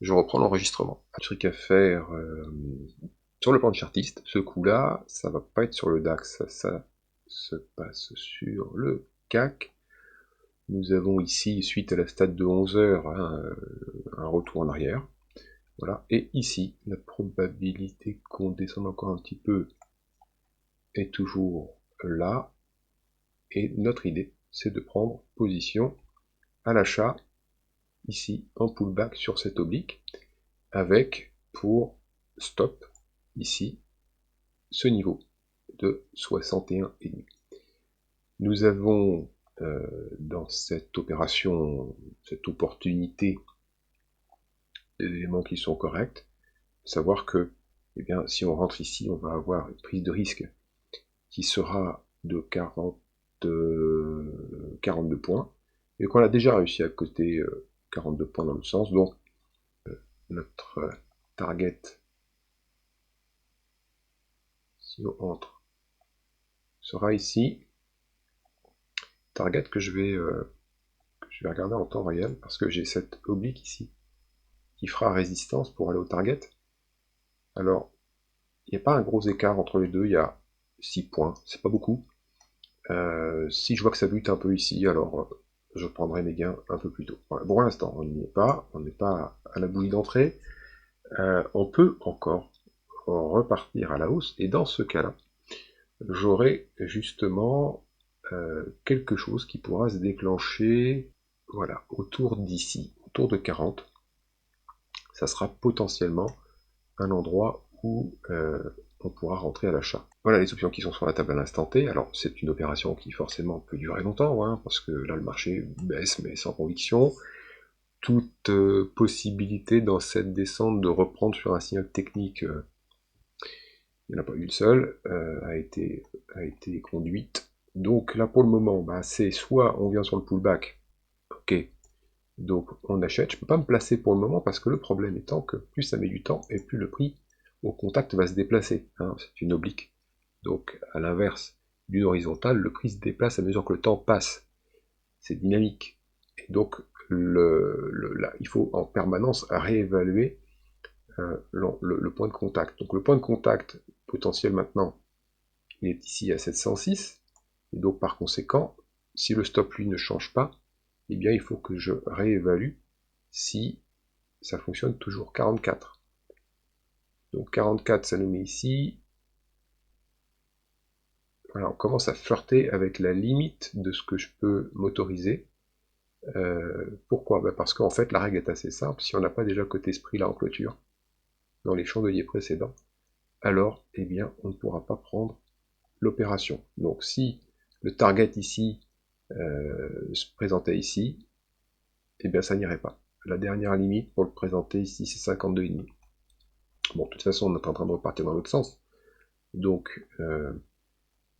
S1: je reprends l'enregistrement. Un truc à faire sur le plan de chartiste, ce coup-là, ça va pas être sur le DAX, ça se passe sur le CAC. Nous avons ici, suite à la stade de 11 heures, un retour en arrière. Voilà. Et ici, la probabilité qu'on descende encore un petit peu est toujours là. Et notre idée, c'est de prendre position à l'achat, ici, en pullback sur cette oblique, avec pour stop, ici, ce niveau de 61,5. Nous avons dans cette opération, cette opportunité, des éléments qui sont corrects, savoir que eh bien, si on rentre ici, on va avoir une prise de risque qui sera de 42 points, et qu'on a déjà réussi à coter 42 points dans le sens, donc notre target, si on entre, sera ici, target que je vais regarder en temps réel, parce que j'ai cette oblique ici, qui fera résistance pour aller au target. Alors, il n'y a pas un gros écart entre les deux, il y a 6 points, c'est pas beaucoup. Si je vois que ça bute un peu ici, alors je prendrai mes gains un peu plus tôt. Voilà, pour l'instant, on n'y est pas, on n'est pas à la bougie d'entrée. On peut encore repartir à la hausse, et dans ce cas-là, j'aurai justement quelque chose qui pourra se déclencher, voilà, autour d'ici, autour de 40. Ça sera potentiellement un endroit où on pourra rentrer à l'achat. Voilà les options qui sont sur la table à l'instant T. Alors c'est une opération qui forcément peut durer longtemps, hein, parce que là le marché baisse mais sans conviction. Toute possibilité dans cette descente de reprendre sur un signal technique, il n'y en a pas une seule, a été conduite. Donc là pour le moment, bah, c'est soit on vient sur le pullback, ok, donc on achète. Je ne peux pas me placer pour le moment parce que le problème étant que plus ça met du temps et plus le prix au contact va se déplacer, hein, c'est une oblique. Donc à l'inverse d'une horizontale, le prix se déplace à mesure que le temps passe. C'est dynamique. Et donc là, il faut en permanence réévaluer le point de contact. Donc le point de contact potentiel maintenant, il est ici à 706. Et donc par conséquent, si le stop lui ne change pas, eh bien il faut que je réévalue si ça fonctionne toujours. 44. Donc 44, ça nous met ici. Voilà, on commence à flirter avec la limite de ce que je peux m'autoriser. Pourquoi? Ben parce qu'en fait, la règle est assez simple. Si on n'a pas déjà coté ce prix-là en clôture, dans les chandeliers précédents, alors, eh bien, on ne pourra pas prendre l'opération. Donc, si le target ici se présentait ici, eh bien, ça n'irait pas. La dernière limite pour le présenter ici, c'est 52,5. Bon, de toute façon, on est en train de repartir dans l'autre sens. Donc,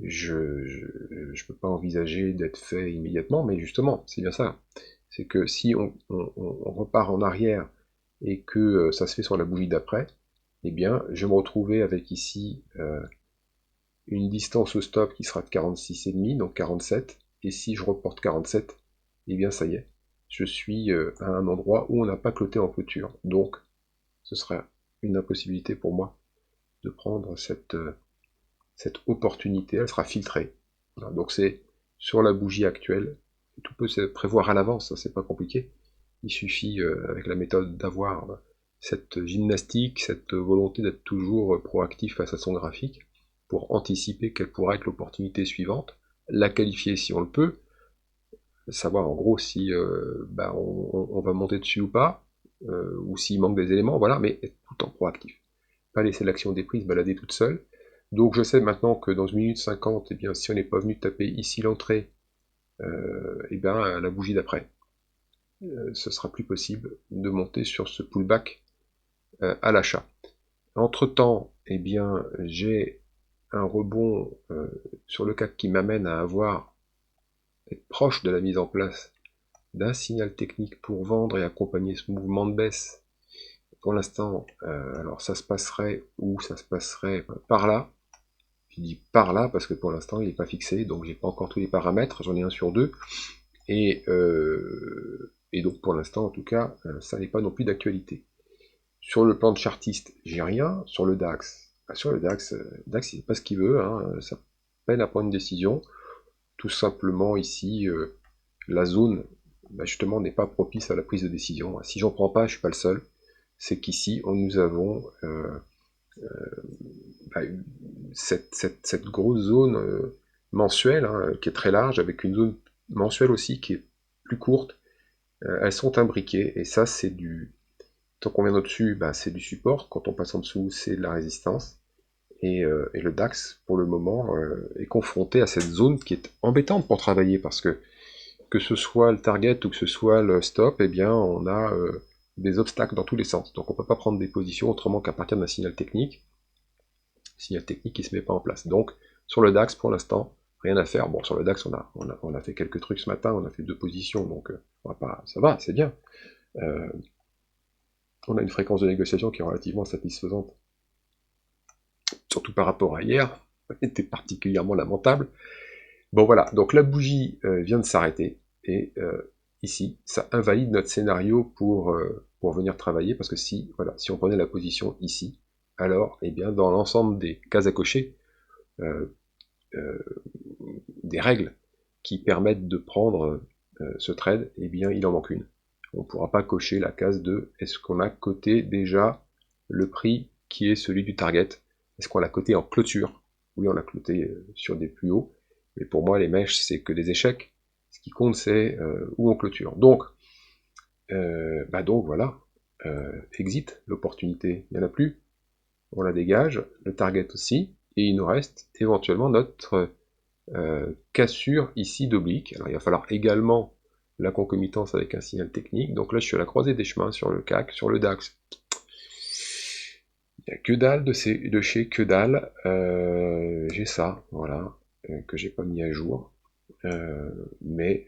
S1: je ne peux pas envisager d'être fait immédiatement, mais justement, c'est bien ça. C'est que si on repart en arrière et que ça se fait sur la bougie d'après, eh bien, je vais me retrouver avec ici une distance au stop qui sera de 46,5, donc 47, et si je reporte 47, eh bien ça y est, je suis à un endroit où on n'a pas cloté en clôture, donc ce sera une impossibilité pour moi de prendre cette opportunité, elle sera filtrée. Voilà, donc c'est sur la bougie actuelle, tout peut se prévoir à l'avance, c'est pas compliqué. Il suffit, avec la méthode, d'avoir cette gymnastique, cette volonté d'être toujours proactif face à son graphique, pour anticiper quelle pourra être l'opportunité suivante, la qualifier si on le peut, savoir en gros si on va monter dessus ou pas, ou s'il manque des éléments, voilà, mais être tout le temps proactif. Pas laisser l'action des prix se balader toute seule. Donc je sais maintenant que dans 1 minute 50, eh bien, si on n'est pas venu taper ici l'entrée, eh bien, à la bougie d'après, ce sera plus possible de monter sur ce pullback à l'achat. Entre temps, eh bien, j'ai un rebond sur le CAC qui m'amène à être proche de la mise en place d'un signal technique pour vendre et accompagner ce mouvement de baisse. Pour l'instant, alors ça se passerait où? Ça se passerait par là. Je dis par là parce que pour l'instant il n'est pas fixé, donc j'ai pas encore tous les paramètres, j'en ai un sur deux. Et donc pour l'instant en tout cas, ça n'est pas non plus d'actualité. Sur le plan de chartiste, j'ai rien. Sur le DAX, DAX il fait pas ce qu'il veut, hein, ça peine à prendre une décision. Tout simplement ici, la zone justement n'est pas propice à la prise de décision. Si j'en prends pas, je suis pas le seul. C'est qu'ici nous avons cette grosse zone mensuelle, hein, qui est très large, avec une zone mensuelle aussi qui est plus courte. Elles sont imbriquées, et ça c'est du... Tant qu'on vient au-dessus, c'est du support, quand on passe en dessous, c'est de la résistance. Et le DAX, pour le moment, est confronté à cette zone qui est embêtante pour travailler, parce que que ce soit le target ou que ce soit le stop, eh bien on a des obstacles dans tous les sens. Donc on ne peut pas prendre des positions autrement qu'à partir d'un signal technique qui ne se met pas en place. Donc sur le DAX, pour l'instant, rien à faire. Bon, sur le DAX, on a fait quelques trucs ce matin, on a fait 2 positions, donc on va pas, ça va, c'est bien. On a une fréquence de négociation qui est relativement satisfaisante, surtout par rapport à hier, était particulièrement lamentable. Bon voilà, donc la bougie vient de s'arrêter, et ici, ça invalide notre scénario pour venir travailler, parce que si on prenait la position ici, alors, eh bien, dans l'ensemble des cases à cocher, des règles qui permettent de prendre ce trade, eh bien, il en manque une. On ne pourra pas cocher la case de est-ce qu'on a coté déjà le prix qui est celui du target? Est-ce qu'on l'a coté en clôture? Oui, on l'a coté sur des plus hauts, mais pour moi, les mèches, c'est que des échecs. Ce qui compte, c'est où on clôture. Donc voilà, exit, l'opportunité, il n'y en a plus, on la dégage, le target aussi, et il nous reste éventuellement notre cassure ici d'oblique. Alors il va falloir également la concomitance avec un signal technique, donc là je suis à la croisée des chemins sur le CAC, sur le DAX. Il n'y a que dalle de chez que dalle, j'ai ça, voilà, que j'ai pas mis à jour, mais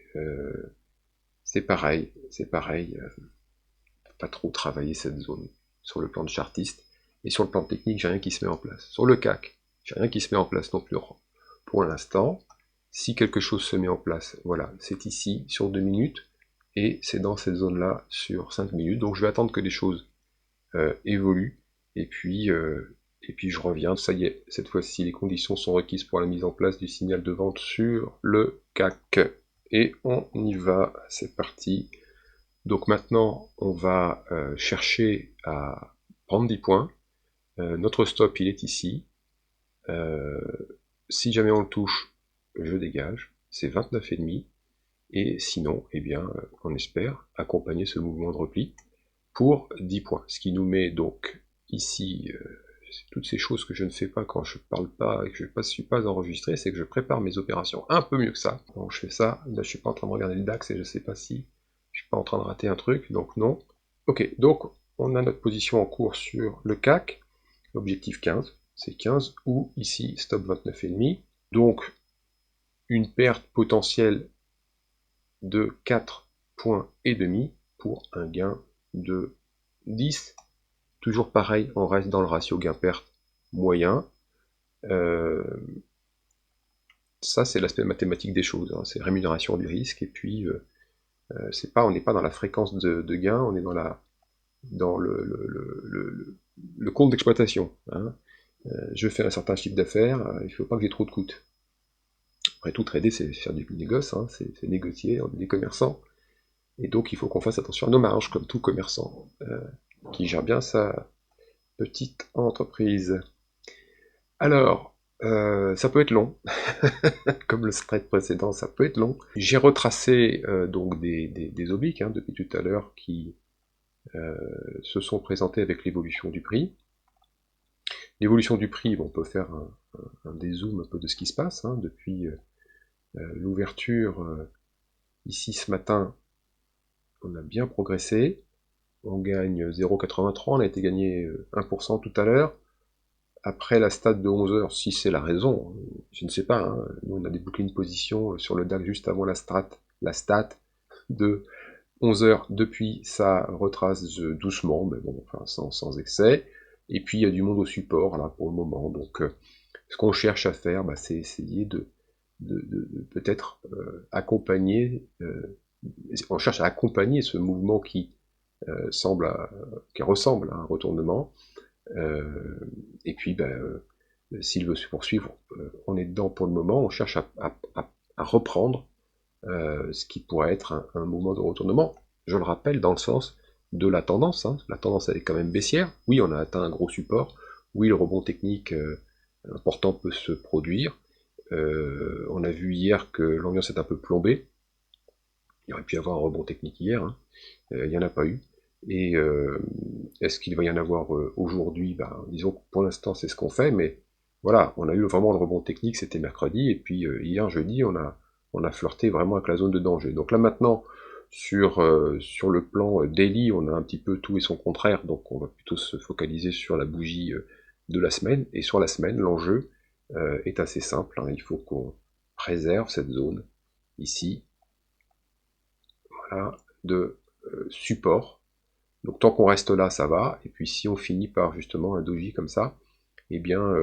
S1: c'est pareil, pas trop travailler cette zone sur le plan de chartiste, et sur le plan technique, j'ai rien qui se met en place. Sur le CAC, j'ai rien qui se met en place non plus pour l'instant. Si quelque chose se met en place, voilà, c'est ici sur 2 minutes, et c'est dans cette zone-là sur 5 minutes. Donc je vais attendre que les choses évoluent, et puis je reviens. Ça y est, cette fois-ci, les conditions sont requises pour la mise en place du signal de vente sur le CAC. Et on y va, c'est parti. Donc maintenant, on va chercher à prendre 10 points. Notre stop, il est ici. Si jamais on le touche, je dégage. C'est 29,5. Et sinon, eh bien, on espère accompagner ce mouvement de repli pour 10 points. Ce qui nous met donc ici, toutes ces choses que je ne fais pas quand je parle pas et que je ne suis pas enregistré, c'est que je prépare mes opérations un peu mieux que ça. Donc je fais ça, là je suis pas en train de regarder le DAX et je sais pas si je suis pas en train de rater un truc, donc non. Ok, donc on a notre position en cours sur le CAC, objectif 15, c'est 15, ou ici stop 29,5, donc une perte potentielle de 4 points et demi pour un gain de 10. Toujours pareil, on reste dans le ratio gain-perte moyen. Ça, c'est l'aspect mathématique des choses, hein. C'est rémunération du risque, et puis on n'est pas dans la fréquence de gain, on est dans le compte d'exploitation, hein. Je fais un certain chiffre d'affaires, il ne faut pas que j'ai trop de coûts. Après tout, trader, c'est faire du négoce, hein, c'est négocier, on est des commerçants, et donc il faut qu'on fasse attention à nos marges, comme tout commerçant qui gère bien sa petite entreprise. Alors, ça peut être long, comme le spread précédent, ça peut être long. J'ai retracé donc des obliques hein, depuis tout à l'heure qui se sont présentés avec l'évolution du prix. L'évolution du prix, bon, on peut faire un dézoom un peu de ce qui se passe, hein, depuis l'ouverture ici ce matin, on a bien progressé, on gagne 0,83, on a été gagné 1% tout à l'heure. Après la stat de 11 heures, si c'est la raison, je ne sais pas, hein, nous on a débouclé une position sur le DAX juste avant la stat de 11 heures, depuis ça retrace doucement, mais bon, enfin sans excès, et puis il y a du monde au support là pour le moment, donc ce qu'on cherche à faire, bah, c'est essayer de peut-être accompagner, on cherche à accompagner ce mouvement qui ressemble à un retournement, et puis s'il veut se poursuivre, on est dedans pour le moment, on cherche à reprendre ce qui pourrait être un mouvement de retournement, je le rappelle, dans le sens de la tendance, hein. La tendance elle est quand même baissière, oui on a atteint un gros support, oui le rebond technique important peut se produire, on a vu hier que l'ambiance est un peu plombée, il y aurait pu y avoir un rebond technique hier, hein. Il n'y en a pas eu, et est-ce qu'il va y en avoir aujourd'hui? Disons que pour l'instant c'est ce qu'on fait, mais voilà, on a eu vraiment le rebond technique, c'était mercredi, et puis hier jeudi on a on a flirté vraiment avec la zone de danger. Donc là maintenant, sur le plan daily, on a un petit peu tout et son contraire, donc on va plutôt se focaliser sur la bougie de la semaine, et sur la semaine, l'enjeu est assez simple, hein. Il faut qu'on préserve cette zone, ici, voilà, de support. Donc tant qu'on reste là, ça va, et puis si on finit par justement un doji comme ça, eh bien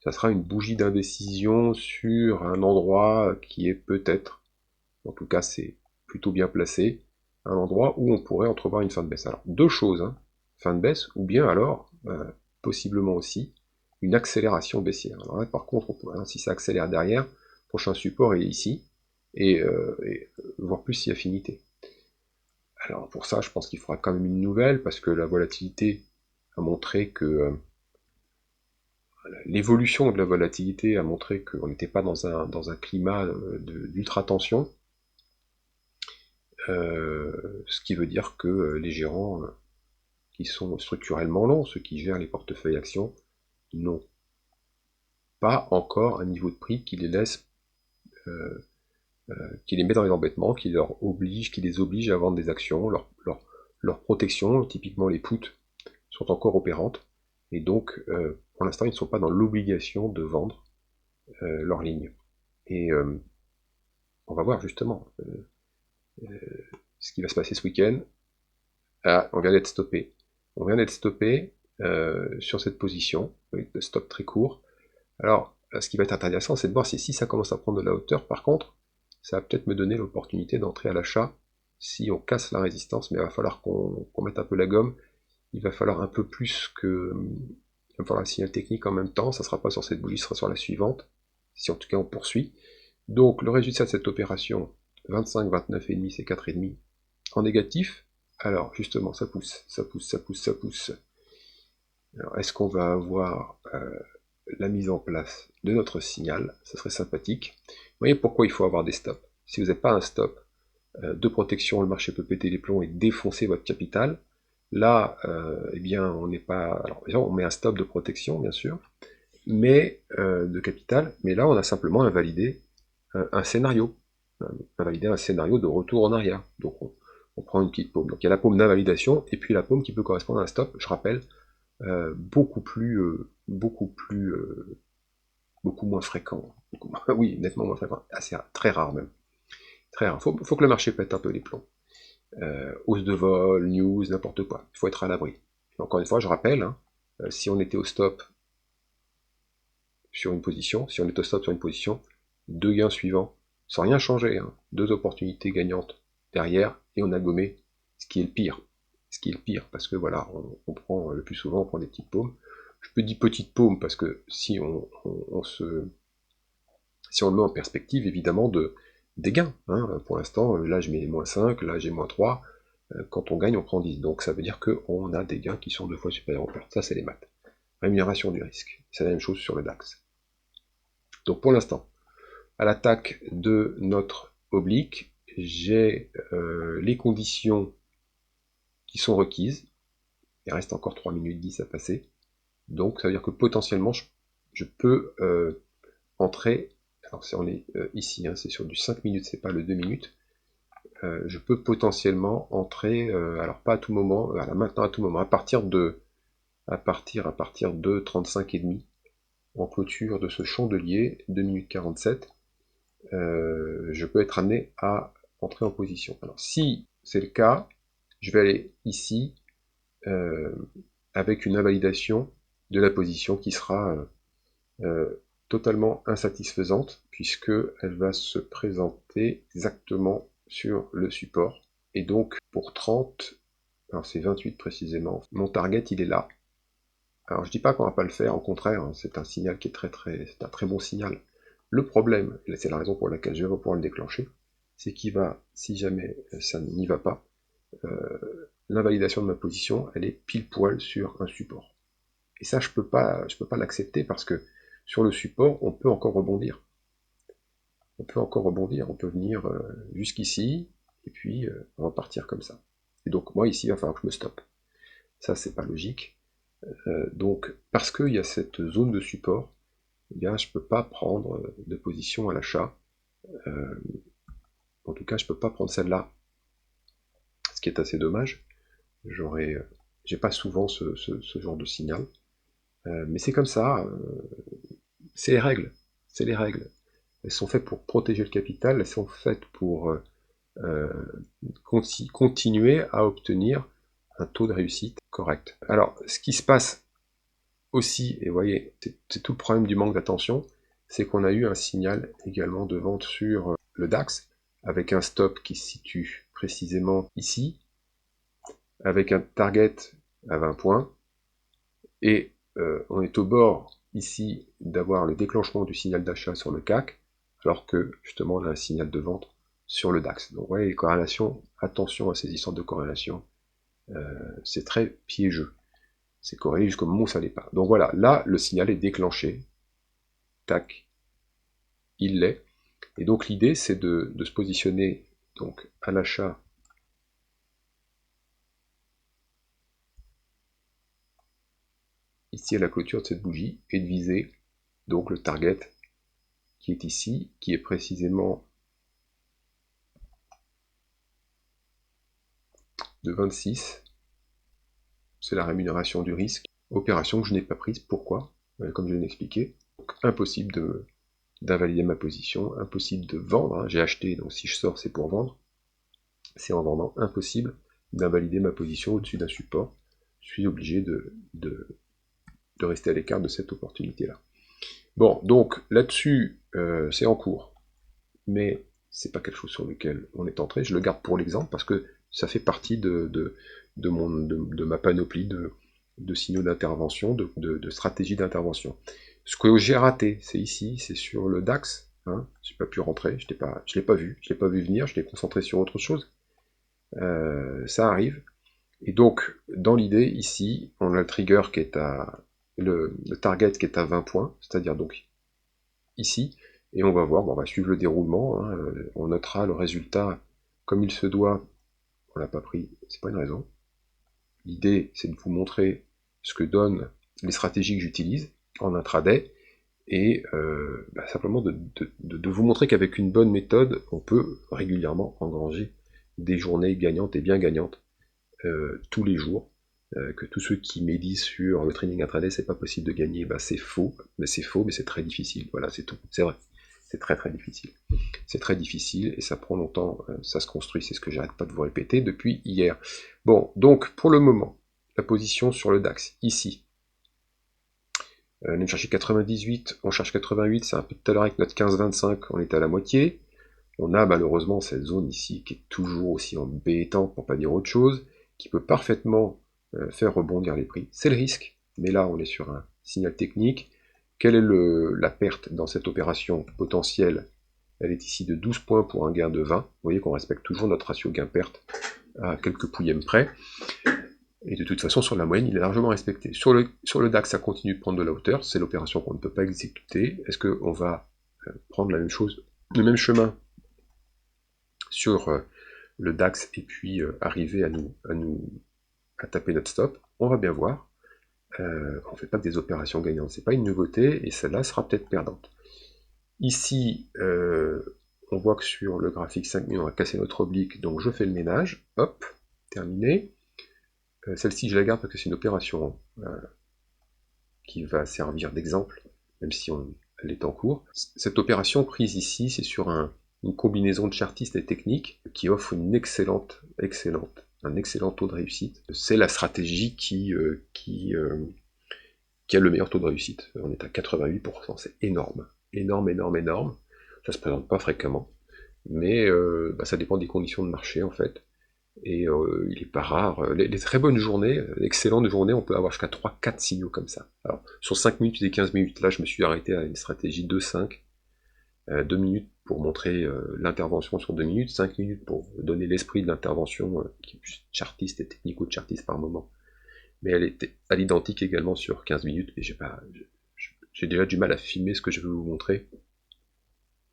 S1: ça sera une bougie d'indécision sur un endroit qui est peut-être, en tout cas c'est plutôt bien placé, un endroit où on pourrait entrevoir une fin de baisse. Alors deux choses, hein, fin de baisse, ou bien alors, possiblement aussi, une accélération baissière. Alors là par contre, si ça accélère derrière, prochain support est ici, et voire plus si affinité. Alors pour ça, je pense qu'il faudra quand même une nouvelle, parce que la volatilité a montré que l'évolution de la volatilité a montré qu'on n'était pas dans un climat d'ultra-tension, ce qui veut dire que les gérants qui sont structurellement longs, ceux qui gèrent les portefeuilles actions, n'ont pas encore un niveau de prix qui les laisse, qui les met dans les embêtements, qui les oblige à vendre des actions, leur protection, typiquement les puts, sont encore opérantes, et donc pour l'instant ils ne sont pas dans l'obligation de vendre leurs lignes. Et on va voir justement ce qui va se passer ce week-end. Ah, on vient d'être stoppé. On vient d'être stoppé sur cette position, avec le stop très court. Alors, ce qui va être intéressant, c'est de voir si ça commence à prendre de la hauteur. Par contre, ça va peut-être me donner l'opportunité d'entrer à l'achat si on casse la résistance, mais il va falloir qu'on mette un peu la gomme. Il va falloir un peu plus que... Il va falloir un signal technique en même temps. Ça ne sera pas sur cette bougie, ce sera sur la suivante. Si en tout cas on poursuit. Donc le résultat de cette opération, 25, 29,5, c'est 4,5 en négatif. Alors justement, ça pousse, ça pousse, ça pousse, ça pousse. Alors est-ce qu'on va avoir la mise en place de notre signal? Ça serait sympathique. Vous voyez pourquoi il faut avoir des stops. Si vous n'avez pas un stop de protection, le marché peut péter les plombs et défoncer votre capital. Là, eh bien, on n'est pas... Alors, on met un stop de protection, bien sûr, mais de capital, mais là, on a simplement invalidé un scénario. Invalider un scénario de retour en arrière. Donc, on prend une petite paume. Donc, il y a la paume d'invalidation, et puis la paume qui peut correspondre à un stop, je rappelle, beaucoup moins fréquent. Oui, nettement moins fréquent. Assez très rare même. Très rare. Faut que le marché pète un peu les plombs. Hausse de vol, news, n'importe quoi. Il faut être à l'abri. Encore une fois, je rappelle, hein, si on était au stop sur une position, si on est au stop sur une position, deux gains suivants, sans rien changer, hein, deux opportunités gagnantes derrière, et on a gommé ce qui est le pire. Ce qui est le pire, parce que voilà, on prend le plus souvent, on prend des petites paumes. Je peux dire petites paumes parce que si on le met en perspective, évidemment, des gains. Hein. Pour l'instant, là je mets moins 5, là j'ai moins 3. Quand on gagne, on prend 10. Donc ça veut dire qu'on a des gains qui sont 2 fois supérieurs aux pertes. Ça, c'est les maths. Rémunération du risque. C'est la même chose sur le DAX. Donc pour l'instant, à l'attaque de notre oblique, j'ai les conditions qui sont requises. Il reste encore 3 minutes 10 à passer. Donc ça veut dire que potentiellement, je peux entrer, alors si on est ici, hein, c'est sur du 5 minutes, c'est pas le 2 minutes, je peux potentiellement entrer, alors pas à tout moment, maintenant à tout moment, à partir de 35,5 en clôture de ce chandelier, 2 minutes 47, je peux être amené à entrer en position. Alors si c'est le cas, je vais aller ici avec une invalidation de la position qui sera totalement insatisfaisante, puisque elle va se présenter exactement sur le support. Et donc pour 30, alors c'est 28 précisément, mon target il est là. Alors je dis pas qu'on va pas le faire, au contraire, hein, c'est un signal qui est c'est un très bon signal. Le problème, et c'est la raison pour laquelle je vais pouvoir le déclencher, c'est qu'il va, si jamais ça n'y va pas, l'invalidation de ma position, elle est pile poil sur un support. Et ça, je peux pas l'accepter parce que sur le support, on peut encore rebondir. On peut encore rebondir, on peut venir jusqu'ici, et puis on va partir comme ça. Et donc moi ici, il va falloir que je me stoppe. Ça, c'est pas logique. Donc, parce qu'il y a cette zone de support, eh bien, je peux pas prendre de position à l'achat. En tout cas, je peux pas prendre celle-là, ce qui est assez dommage. J'ai pas souvent ce genre de signal. Mais c'est comme ça, c'est les règles. C'est les règles. Elles sont faites pour protéger le capital, elles sont faites pour continuer à obtenir un taux de réussite correct. Alors, ce qui se passe aussi, et vous voyez, c'est tout le problème du manque d'attention, c'est qu'on a eu un signal également de vente sur le DAX, avec un stop qui se situe précisément ici, avec un target à 20 points, et on est au bord ici d'avoir le déclenchement du signal d'achat sur le CAC, alors que justement on a un signal de vente sur le DAX. Donc vous voyez les corrélations, attention à ces histoires de corrélation, c'est très piégeux. C'est corrélé jusqu'au moment où ça l'est pas. Donc voilà, là le signal est déclenché, tac, il l'est. Et donc l'idée c'est de se positionner donc à l'achat ici à la clôture de cette bougie et de viser donc le target qui est ici, qui est précisément de 26. C'est la rémunération du risque. Opération que je n'ai pas prise. Pourquoi? Comme je viens d'expliquer. Donc impossible d'invalider ma position, impossible de vendre. Hein. J'ai acheté, donc si je sors c'est pour vendre. C'est en vendant impossible d'invalider ma position au-dessus d'un support. Je suis obligé de rester à l'écart de cette opportunité-là. Bon, donc là-dessus, c'est en cours. Mais c'est pas quelque chose sur lequel on est entré. Je le garde pour l'exemple parce que ça fait partie de ma panoplie de signaux d'intervention, de stratégie d'intervention. Ce que j'ai raté, c'est ici, c'est sur le DAX. Hein, j'ai pas pu rentrer, je l'ai pas vu venir, je l'ai concentré sur autre chose. Ça arrive. Et donc, dans l'idée, ici, on a le trigger qui est à le target qui est à 20 points, c'est-à-dire donc ici, et on va voir, bon, on va suivre le déroulement, hein, on notera le résultat comme il se doit. On l'a pas pris, c'est pas une raison. L'idée, c'est de vous montrer ce que donnent les stratégies que j'utilise en intraday, et simplement de vous montrer qu'avec une bonne méthode, on peut régulièrement engranger des journées gagnantes et bien gagnantes tous les jours. Que tous ceux qui médisent sur le trading intraday, c'est pas possible de gagner, c'est faux, mais c'est très difficile. Voilà, c'est tout, c'est vrai. C'est très très difficile. C'est très difficile et ça prend longtemps, ça se construit, c'est ce que j'arrête pas de vous répéter depuis hier. Bon, donc pour le moment, la position sur le DAX, ici. On vient de chercher 98, on cherche 88, c'est un peu tout à l'heure avec notre 15-25, on est à la moitié. On a malheureusement cette zone ici qui est toujours aussi embêtante, pour pas dire autre chose, qui peut parfaitement faire rebondir les prix. C'est le risque, mais là on est sur un signal technique. Quelle est la perte dans cette opération potentielle? Elle est ici de 12 points pour un gain de 20. Vous voyez qu'on respecte toujours notre ratio gain-perte à quelques pouillèmes près. Et de toute façon, sur la moyenne, il est largement respecté. Sur le DAX, ça continue de prendre de la hauteur. C'est l'opération qu'on ne peut pas exécuter. Est-ce qu'on va prendre la même chose, le même chemin sur le DAX et puis arriver à taper notre stop? On va bien voir. On ne fait pas des opérations gagnantes. C'est pas une nouveauté et celle-là sera peut-être perdante. Ici, on voit que sur le graphique 5 minutes, on va casser notre oblique, donc je fais le ménage, hop, terminé. Celle-ci, je la garde parce que c'est une opération qui va servir d'exemple, même si elle est en cours. Cette opération prise ici, c'est sur une combinaison de chartiste et technique qui offre un excellent taux de réussite. C'est la stratégie qui a le meilleur taux de réussite. On est à 88%, c'est énorme. Énorme. Ça se présente pas fréquemment, mais ça dépend des conditions de marché en fait. Et il est pas rare. Les très bonnes journées, excellentes journées, on peut avoir jusqu'à 3-4 signaux comme ça. Alors, sur 5 minutes et 15 minutes, là je me suis arrêté à une stratégie 2-5. 2 minutes pour montrer l'intervention sur 2 minutes, 5 minutes pour donner l'esprit de l'intervention qui est plus chartiste et technico-chartiste par moment. Mais elle était à l'identique également sur 15 minutes, mais j'ai déjà du mal à filmer ce que je veux vous montrer.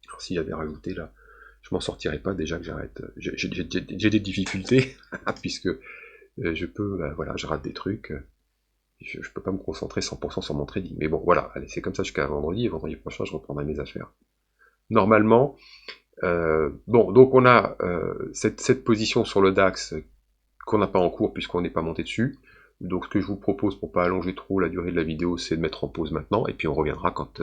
S1: Alors si j'avais rajouté là, je m'en sortirais pas déjà que j'arrête. J'ai des difficultés, puisque je rate des trucs, je peux pas me concentrer 100% sur mon trading. Mais bon, voilà, allez, c'est comme ça jusqu'à vendredi, et vendredi prochain, je reprendrai mes affaires. normalement, bon, donc on a cette position sur le DAX qu'on n'a pas en cours puisqu'on n'est pas monté dessus. Donc ce que je vous propose pour pas allonger trop la durée de la vidéo, c'est de mettre en pause maintenant, et puis on reviendra quand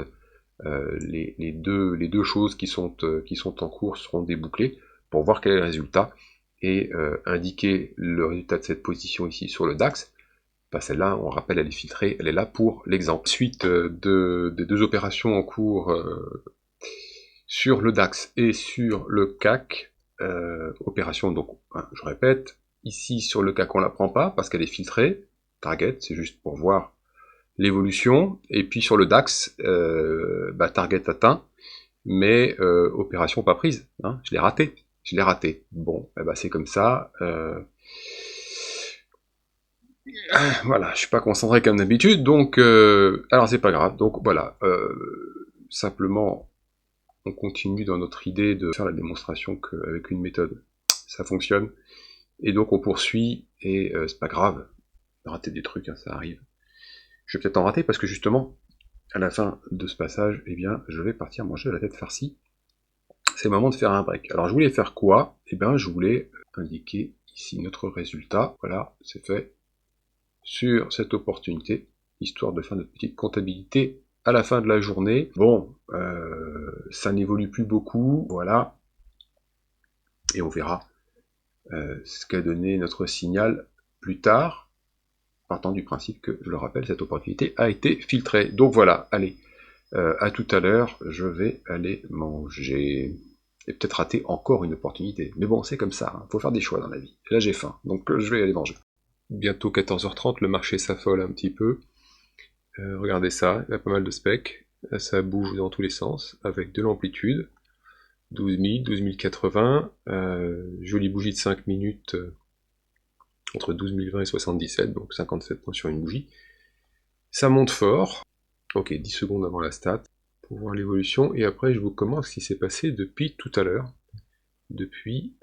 S1: les deux choses qui sont en cours seront débouclées, pour voir quel est le résultat, et indiquer le résultat de cette position ici sur le DAX. Bah, celle-là, on rappelle, elle est filtrée, elle est là pour l'exemple. Suite des deux opérations en cours sur le DAX et sur le CAC, opération, donc, hein, je répète, ici sur le CAC on la prend pas parce qu'elle est filtrée, target, c'est juste pour voir l'évolution, et puis sur le DAX, target atteint, mais opération pas prise, hein, je l'ai raté, bon, c'est comme ça, voilà, je suis pas concentré comme d'habitude, donc, alors c'est pas grave, donc voilà, simplement, on continue dans notre idée de faire la démonstration qu'avec une méthode, ça fonctionne, et donc on poursuit, et c'est pas grave, rater des trucs, hein, ça arrive. Je vais peut-être en rater, parce que justement, à la fin de ce passage, eh bien, je vais partir manger la tête farcie. C'est le moment de faire un break. Alors je voulais faire quoi? Eh bien, je voulais indiquer ici notre résultat, voilà, c'est fait, sur cette opportunité, histoire de faire notre petite comptabilité à la fin de la journée. Bon, ça n'évolue plus beaucoup, voilà, et on verra ce qu'a donné notre signal plus tard, partant du principe que, je le rappelle, cette opportunité a été filtrée. Donc voilà, allez, à tout à l'heure, je vais aller manger, et peut-être rater encore une opportunité. Mais bon, c'est comme ça, hein, faut faire des choix dans la vie. Et là j'ai faim, donc je vais aller manger. Bientôt 14h30, le marché s'affole un petit peu. Regardez ça, il y a pas mal de specs, ça bouge dans tous les sens, avec de l'amplitude, 12 000, 12 080, jolie bougie de 5 minutes, entre 12 020 et 77, donc 57 points sur une bougie. Ça monte fort, ok, 10 secondes avant la stat, pour voir l'évolution, et après je vous commente ce qui s'est passé depuis tout à l'heure. Depuis,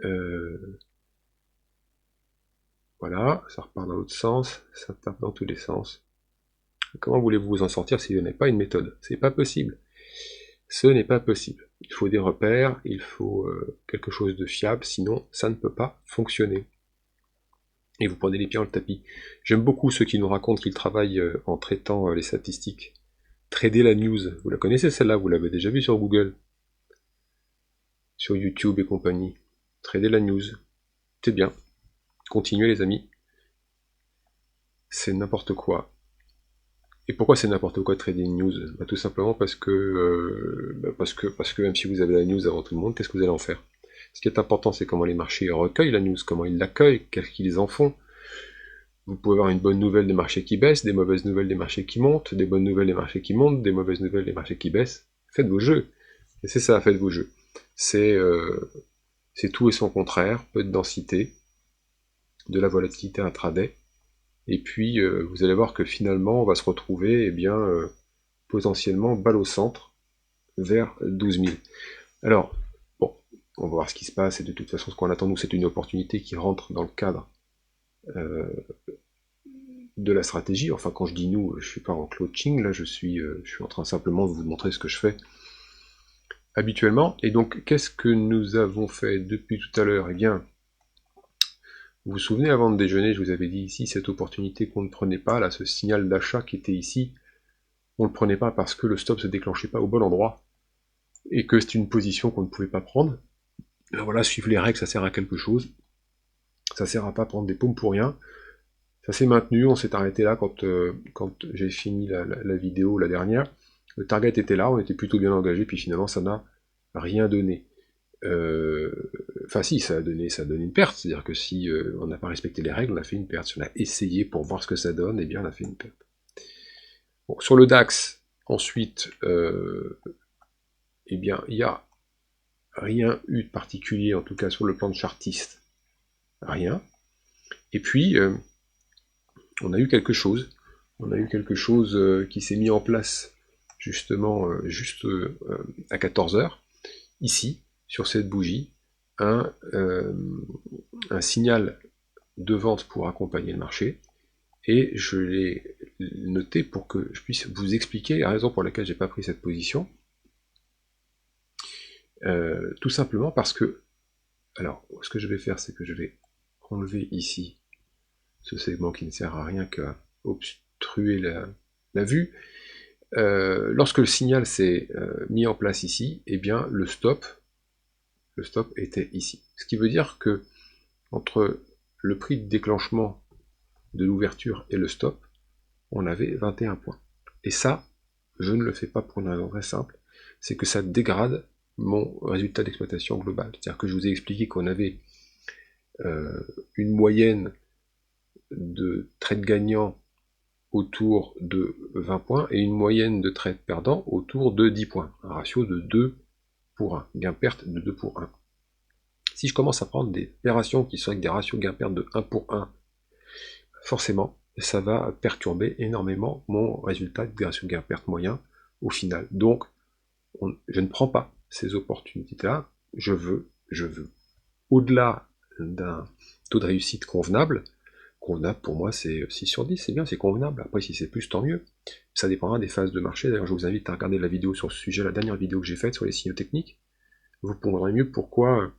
S1: voilà, ça repart dans l'autre sens, ça tape dans tous les sens. Comment voulez-vous vous en sortir si vous n'avez pas une méthode? C'est pas possible. Ce n'est pas possible. Il faut des repères, il faut quelque chose de fiable, sinon ça ne peut pas fonctionner. Et vous prenez les pieds dans le tapis. J'aime beaucoup ceux qui nous racontent qu'ils travaillent en traitant les statistiques. Trader la news, vous la connaissez celle-là, vous l'avez déjà vue sur Google, sur YouTube et compagnie. Trader la news, c'est bien. Continuez les amis. C'est n'importe quoi. Et pourquoi c'est n'importe quoi trader une news? Tout simplement parce que même si vous avez la news avant tout le monde, qu'est-ce que vous allez en faire? Ce qui est important, c'est comment les marchés recueillent la news, comment ils l'accueillent, qu'est-ce qu'ils en font. Vous pouvez avoir une bonne nouvelle des marchés qui baissent, des mauvaises nouvelles des marchés qui montent, des bonnes nouvelles des marchés qui montent, des mauvaises nouvelles des marchés qui baissent. Faites vos jeux. Et c'est ça, faites vos jeux. C'est tout et son contraire, peu de densité, de la volatilité intraday. Et puis, vous allez voir que finalement, on va se retrouver, potentiellement balle au centre, vers 12 000. Alors, bon, on va voir ce qui se passe, et de toute façon, ce qu'on attend, nous, c'est une opportunité qui rentre dans le cadre de la stratégie. Enfin, quand je dis nous, je suis pas en coaching, là, je suis en train simplement de vous montrer ce que je fais habituellement. Et donc, qu'est-ce que nous avons fait depuis tout à l'heure? Eh bien, vous vous souvenez, avant de déjeuner, je vous avais dit ici, cette opportunité qu'on ne prenait pas, là, ce signal d'achat qui était ici, on ne le prenait pas parce que le stop se déclenchait pas au bon endroit, et que c'est une position qu'on ne pouvait pas prendre. Alors voilà, suivre les règles, ça sert à quelque chose. Ça sert à pas prendre des paumes pour rien. Ça s'est maintenu, on s'est arrêté là quand j'ai fini la vidéo, la dernière. Le target était là, on était plutôt bien engagé, puis finalement ça n'a rien donné. Enfin si, ça a donné une perte, c'est-à-dire que si on n'a pas respecté les règles, on a fait une perte. Si on a essayé pour voir ce que ça donne, eh bien on a fait une perte. Bon, sur le DAX, ensuite, eh bien, il n'y a rien eu de particulier, en tout cas sur le plan de chartiste. Rien. Et puis, on a eu quelque chose. On a eu quelque chose qui s'est mis en place, justement, à 14h, ici, sur cette bougie, un signal de vente pour accompagner le marché, et je l'ai noté pour que je puisse vous expliquer la raison pour laquelle j'ai pas pris cette position. Tout simplement parce que, alors, ce que je vais faire, c'est que je vais enlever ici ce segment qui ne sert à rien qu'à obstruer la vue. Lorsque le signal s'est mis en place ici, eh bien le stop était ici. Ce qui veut dire que entre le prix de déclenchement de l'ouverture et le stop, on avait 21 points. Et ça, je ne le fais pas pour une raison très simple, c'est que ça dégrade mon résultat d'exploitation global. C'est-à-dire que je vous ai expliqué qu'on avait une moyenne de trades gagnants autour de 20 points et une moyenne de trades perdants autour de 10 points. Un ratio de 2 pour 1, gain-perte de 2 pour 1. Si je commence à prendre des opérations qui sont avec des ratios gain-perte de 1 pour 1, forcément, ça va perturber énormément mon résultat de ratio gain-perte moyen au final. Donc, je ne prends pas ces opportunités-là, je veux, au-delà d'un taux de réussite convenable pour moi c'est 6 sur 10, c'est bien, c'est convenable. Après si c'est plus, tant mieux. Ça dépendra des phases de marché. D'ailleurs je vous invite à regarder la vidéo sur ce sujet, la dernière vidéo que j'ai faite sur les signaux techniques. Vous comprendrez mieux pourquoi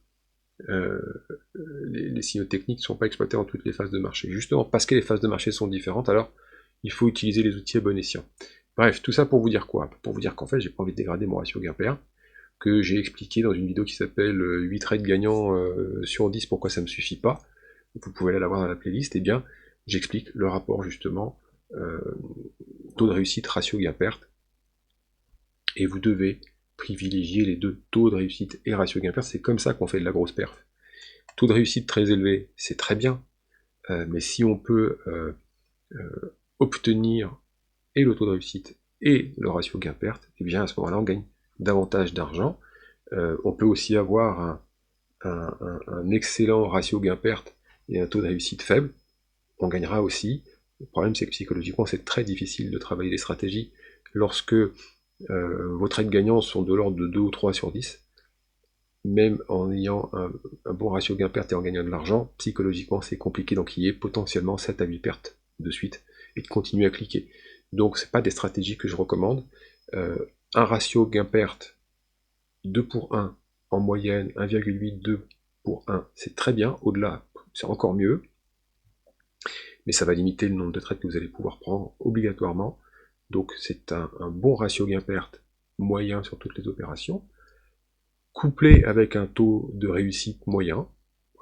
S1: les signaux techniques ne sont pas exploités dans toutes les phases de marché. Justement parce que les phases de marché sont différentes, alors il faut utiliser les outils à bon escient. Bref, tout ça pour vous dire quoi? Pour vous dire qu'en fait j'ai pas envie de dégrader mon ratio gain-perte, que j'ai expliqué dans une vidéo qui s'appelle 8 trades gagnants sur 10, pourquoi ça ne me suffit pas. Vous pouvez aller la voir dans la playlist. Et bien j'explique le rapport justement taux de réussite, ratio gain-perte, et vous devez privilégier les deux, taux de réussite et ratio gain-perte. C'est comme ça qu'on fait de la grosse perf. Taux de réussite très élevé, c'est très bien, mais si on peut obtenir et le taux de réussite et le ratio gain-perte, et bien à ce moment-là on gagne davantage d'argent. On peut aussi avoir un excellent ratio gain-perte et un taux de réussite faible, on gagnera aussi. Le problème c'est que psychologiquement c'est très difficile de travailler les stratégies lorsque vos trades gagnants sont de l'ordre de 2 ou 3 sur 10. Même en ayant un bon ratio gain-perte et en gagnant de l'argent, psychologiquement c'est compliqué d'enquiller potentiellement 7 à 8 pertes de suite et de continuer à cliquer. Donc c'est pas des stratégies que je recommande. Un ratio gain-perte 2 pour 1 en moyenne, 1,8, 2 pour 1, c'est très bien. Au-delà, c'est encore mieux. Mais ça va limiter le nombre de trades que vous allez pouvoir prendre obligatoirement. Donc c'est un bon ratio gain-perte moyen sur toutes les opérations, couplé avec un taux de réussite moyen,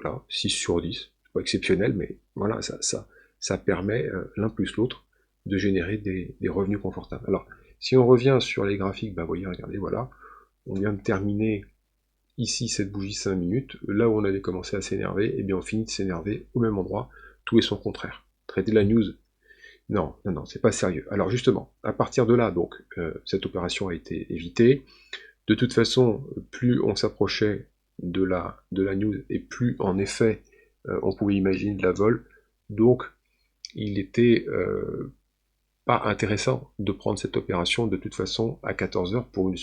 S1: voilà, 6 sur 10, c'est pas exceptionnel, mais voilà, ça permet l'un plus l'autre de générer des revenus confortables. Alors, si on revient sur les graphiques, vous voyez, regardez, voilà, on vient de terminer ici cette bougie 5 minutes, là où on avait commencé à s'énerver, et bien on finit de s'énerver au même endroit, tout est son contraire. Traiter la news, non, c'est pas sérieux. Alors justement, à partir de là, donc, cette opération a été évitée. De toute façon, plus on s'approchait de la news, et plus en effet on pouvait imaginer de la vol, donc il était pas intéressant de prendre cette opération de toute façon à 14h pour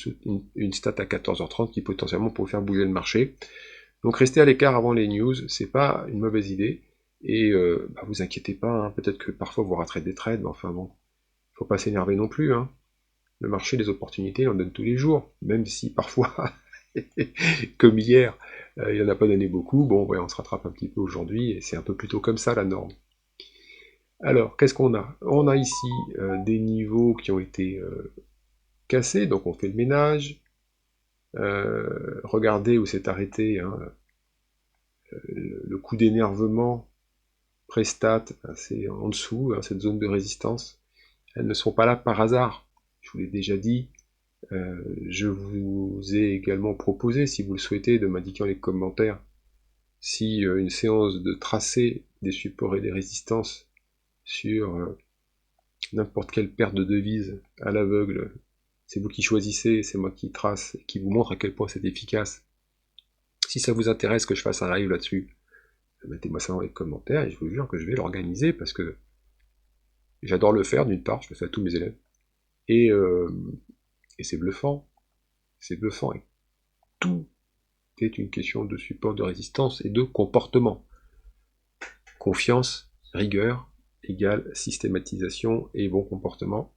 S1: une stat à 14h30 qui potentiellement pourrait faire bouger le marché. Donc rester à l'écart avant les news, c'est pas une mauvaise idée, et vous inquiétez pas, hein, peut-être que parfois vous raterez des trades, mais enfin bon, faut pas s'énerver non plus, hein. Le marché des opportunités, on donne tous les jours, même si parfois, comme hier, il n'y en a pas donné beaucoup, bon ouais, on se rattrape un petit peu aujourd'hui, et c'est un peu plutôt comme ça la norme. Alors, qu'est-ce qu'on a? On a ici des niveaux qui ont été cassés, donc on fait le ménage. Regardez où s'est arrêté hein, le coup d'énervement Prestat, c'est en dessous, hein, cette zone de résistance. Elles ne sont pas là par hasard, je vous l'ai déjà dit. Je vous ai également proposé, si vous le souhaitez, de m'indiquer dans les commentaires si une séance de tracé des supports et des résistances sur n'importe quelle paire de devises à l'aveugle, c'est vous qui choisissez, c'est moi qui trace et qui vous montre à quel point c'est efficace. Si ça vous intéresse que je fasse un live là-dessus, mettez-moi ça dans les commentaires et je vous jure que je vais l'organiser parce que j'adore le faire d'une part, je le fais à tous mes élèves, et c'est bluffant, et tout est une question de support, de résistance et de comportement. Confiance, rigueur, égale systématisation et bon comportement.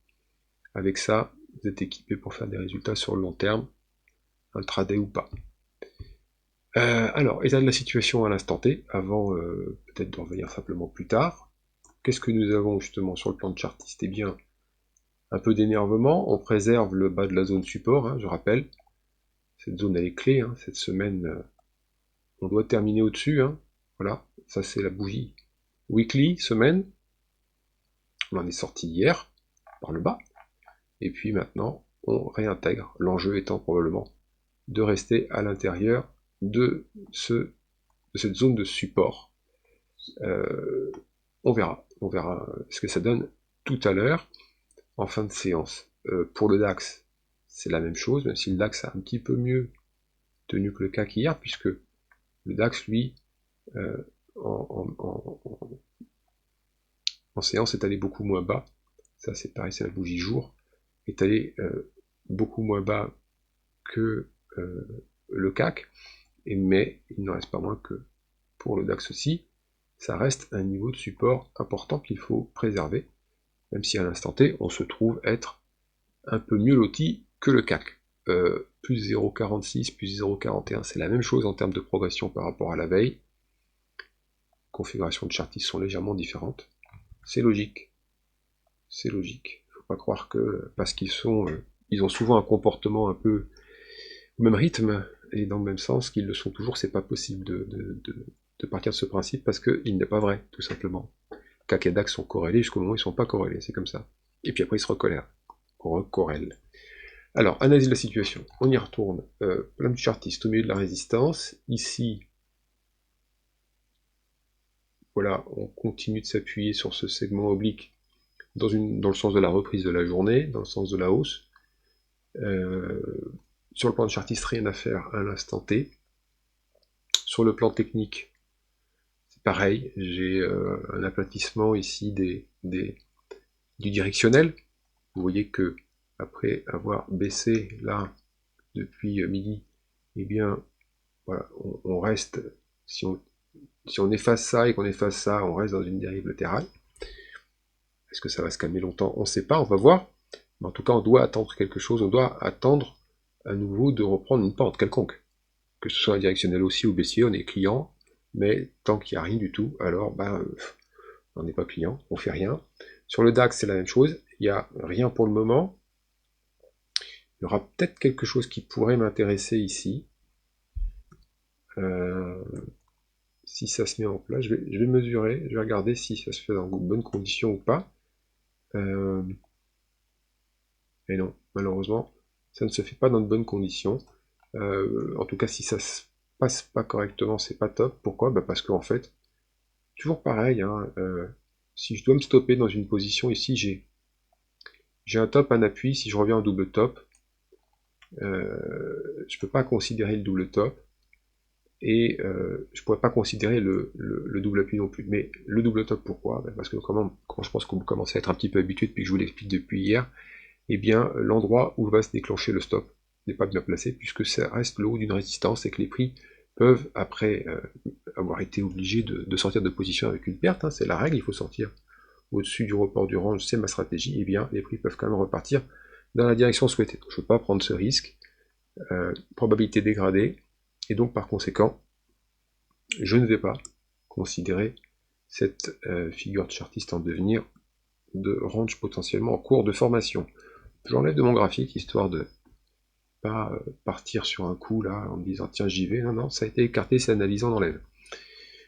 S1: Avec ça, vous êtes équipé pour faire des résultats sur le long terme. intraday ou pas. Alors, état de la situation à l'instant T, avant peut-être de revenir simplement plus tard. Qu'est-ce que nous avons justement sur le plan de chartiste? Eh bien, un peu d'énervement, on préserve le bas de la zone support, hein, je rappelle. Cette zone elle est clé, hein, cette semaine, on doit terminer au-dessus, hein. Voilà, ça c'est la bougie weekly, semaine. On en est sorti hier, par le bas. Et puis maintenant, on réintègre, l'enjeu étant probablement de rester à l'intérieur de cette zone de support. On verra ce que ça donne tout à l'heure, en fin de séance. Pour le DAX, c'est la même chose, même si le DAX a un petit peu mieux tenu que le CAC hier, puisque le DAX, lui, en séance, est allé beaucoup moins bas. Ça, c'est pareil, c'est la bougie jour. Est allé beaucoup moins bas que le CAC, mais il n'en reste pas moins que pour le DAX aussi, ça reste un niveau de support important qu'il faut préserver, même si à l'instant T, on se trouve être un peu mieux loti que le CAC. Plus 0,46, plus 0,41, c'est la même chose en termes de progression par rapport à la veille. Configurations de chartistes sont légèrement différentes. C'est logique. C'est logique. Faut pas croire que parce qu'ils ils ont souvent un comportement un peu au même rythme et dans le même sens qu'ils le sont toujours, c'est pas possible de partir de ce principe parce qu'il n'est pas vrai, tout simplement. CAC et DAX sont corrélés jusqu'au moment où ils sont pas corrélés, c'est comme ça. Et puis après ils se recorrèlent. Alors, analyse de la situation. On y retourne. Plein de chartistes au milieu de la résistance. Ici, voilà, on continue de s'appuyer sur ce segment oblique dans le sens de la reprise de la journée, dans le sens de la hausse. Sur le plan de chartiste, rien à faire à l'instant T. Sur le plan technique, c'est pareil. J'ai un aplatissement ici du directionnel. Vous voyez que après avoir baissé là depuis midi, eh bien, voilà, on reste, si on efface ça et qu'on efface ça, on reste dans une dérive latérale. Est-ce que ça va se calmer longtemps? On ne sait pas, on va voir. Mais en tout cas, on doit attendre quelque chose, on doit attendre à nouveau de reprendre une pente quelconque. Que ce soit un directionnel aussi ou baissier, on est client, mais tant qu'il n'y a rien du tout, alors on n'est pas client, on fait rien. Sur le DAX, c'est la même chose, il n'y a rien pour le moment. Il y aura peut-être quelque chose qui pourrait m'intéresser ici. Si ça se met en place, je vais mesurer, je vais regarder si ça se fait dans de bonnes conditions ou pas. Et non, malheureusement, ça ne se fait pas dans de bonnes conditions. En tout cas, si ça se passe pas correctement, c'est pas top. Pourquoi? Parce qu'en fait, toujours pareil, hein, si je dois me stopper dans une position, ici j'ai un top, un appui, si je reviens en double top, je peux pas considérer le double top, et je pourrais pas considérer le double appui non plus. Mais le double top, pourquoi? Parce que quand je pense que vous commencez à être un petit peu habitué depuis que je vous l'explique depuis hier, eh bien l'endroit où va se déclencher le stop n'est pas bien placé, puisque ça reste le haut d'une résistance et que les prix peuvent, après avoir été obligés de sortir de position avec une perte, hein, c'est la règle, il faut sortir au-dessus du report du range, c'est ma stratégie, eh bien les prix peuvent quand même repartir dans la direction souhaitée. Donc, je ne veux pas prendre ce risque, probabilité dégradée, et donc par conséquent, je ne vais pas considérer cette figure de chartiste en devenir de range potentiellement en cours de formation. J'enlève de mon graphique, histoire de pas partir sur un coup là en me disant tiens j'y vais, non, ça a été écarté, c'est analysé, on enlève.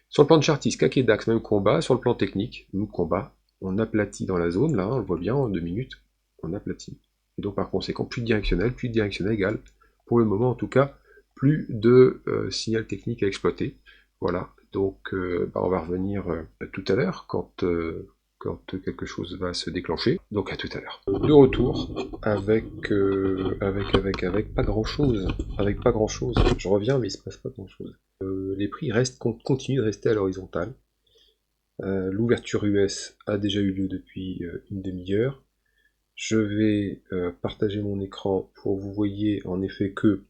S1: Sur le plan de chartiste, CAC et DAX, même combat, sur le plan technique, même combat, on aplatit dans la zone, là, on le voit bien, en 2 minutes, on aplatit. Et donc par conséquent, plus de directionnel égale, pour le moment en tout cas, plus de signal technique à exploiter. Voilà, donc on va revenir tout à l'heure quand quelque chose va se déclencher. Donc à tout à l'heure. De retour avec pas grand chose. Avec pas grand chose. Je reviens mais il se passe pas grand chose. Les prix continuent de rester à l'horizontale. L'ouverture US a déjà eu lieu depuis une demi-heure. Je vais partager mon écran pour que vous voyez en effet que,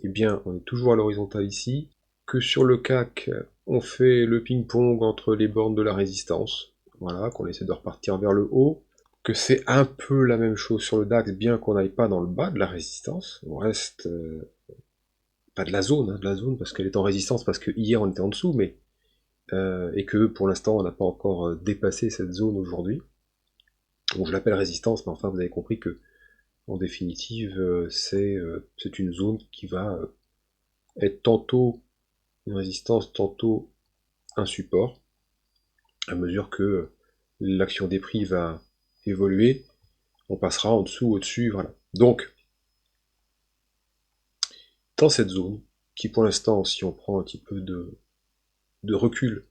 S1: eh bien, on est toujours à l'horizontale ici, que sur le CAC, on fait le ping-pong entre les bornes de la résistance, voilà, qu'on essaie de repartir vers le haut, que c'est un peu la même chose sur le DAX, bien qu'on n'aille pas dans le bas de la résistance, on reste
S2: pas de la zone, hein, de la zone, parce qu'elle est en résistance, parce que hier on était en dessous, mais et que pour l'instant on n'a pas encore dépassé cette zone aujourd'hui. Bon, je l'appelle résistance, mais enfin vous avez compris que en définitive c'est une zone qui va être tantôt une résistance, tantôt un support, à mesure que l'action des prix va évoluer, on passera en dessous, au-dessus, voilà. Donc, dans cette zone, qui pour l'instant, si on prend un petit peu de recul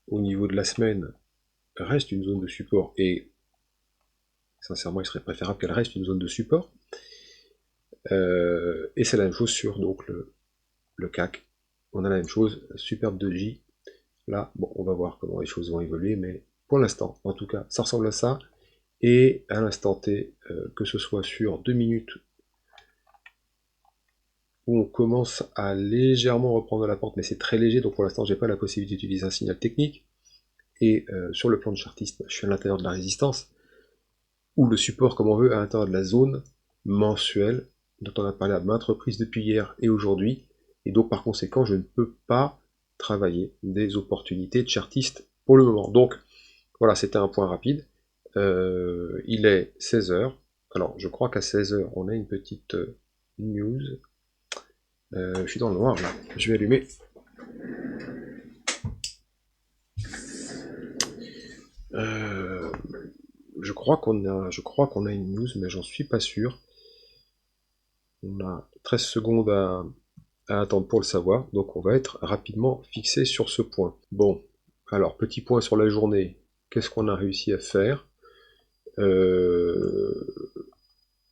S2: au niveau de la semaine, reste une zone de support, et sincèrement, il serait préférable qu'elle reste une zone de support, et c'est la même chose sur donc, le CAC. On a la même chose, superbe 2J. Là, bon, on va voir comment les choses vont évoluer, mais pour l'instant, en tout cas, ça ressemble à ça. Et à l'instant T, que ce soit sur 2 minutes où on commence à légèrement reprendre la pente, mais c'est très léger, donc pour l'instant j'ai pas la possibilité d'utiliser un signal technique. Et sur le plan de chartiste, je suis à l'intérieur de la résistance, ou le support comme on veut, à l'intérieur de la zone mensuelle, dont on a parlé à maintes reprises depuis hier et aujourd'hui, et donc par conséquent je ne peux pas travailler des opportunités de chartiste pour le moment. Donc voilà, c'était un point rapide. Il est 16h. Alors, je crois qu'à 16h, on a une petite news. Je suis dans le noir, là. Je vais allumer. Je crois qu'on a une news, mais j'en suis pas sûr. On a 13 secondes à attendre pour le savoir, donc on va être rapidement fixé sur ce point. Bon, alors, petit point sur la journée. Qu'est-ce qu'on a réussi à faire?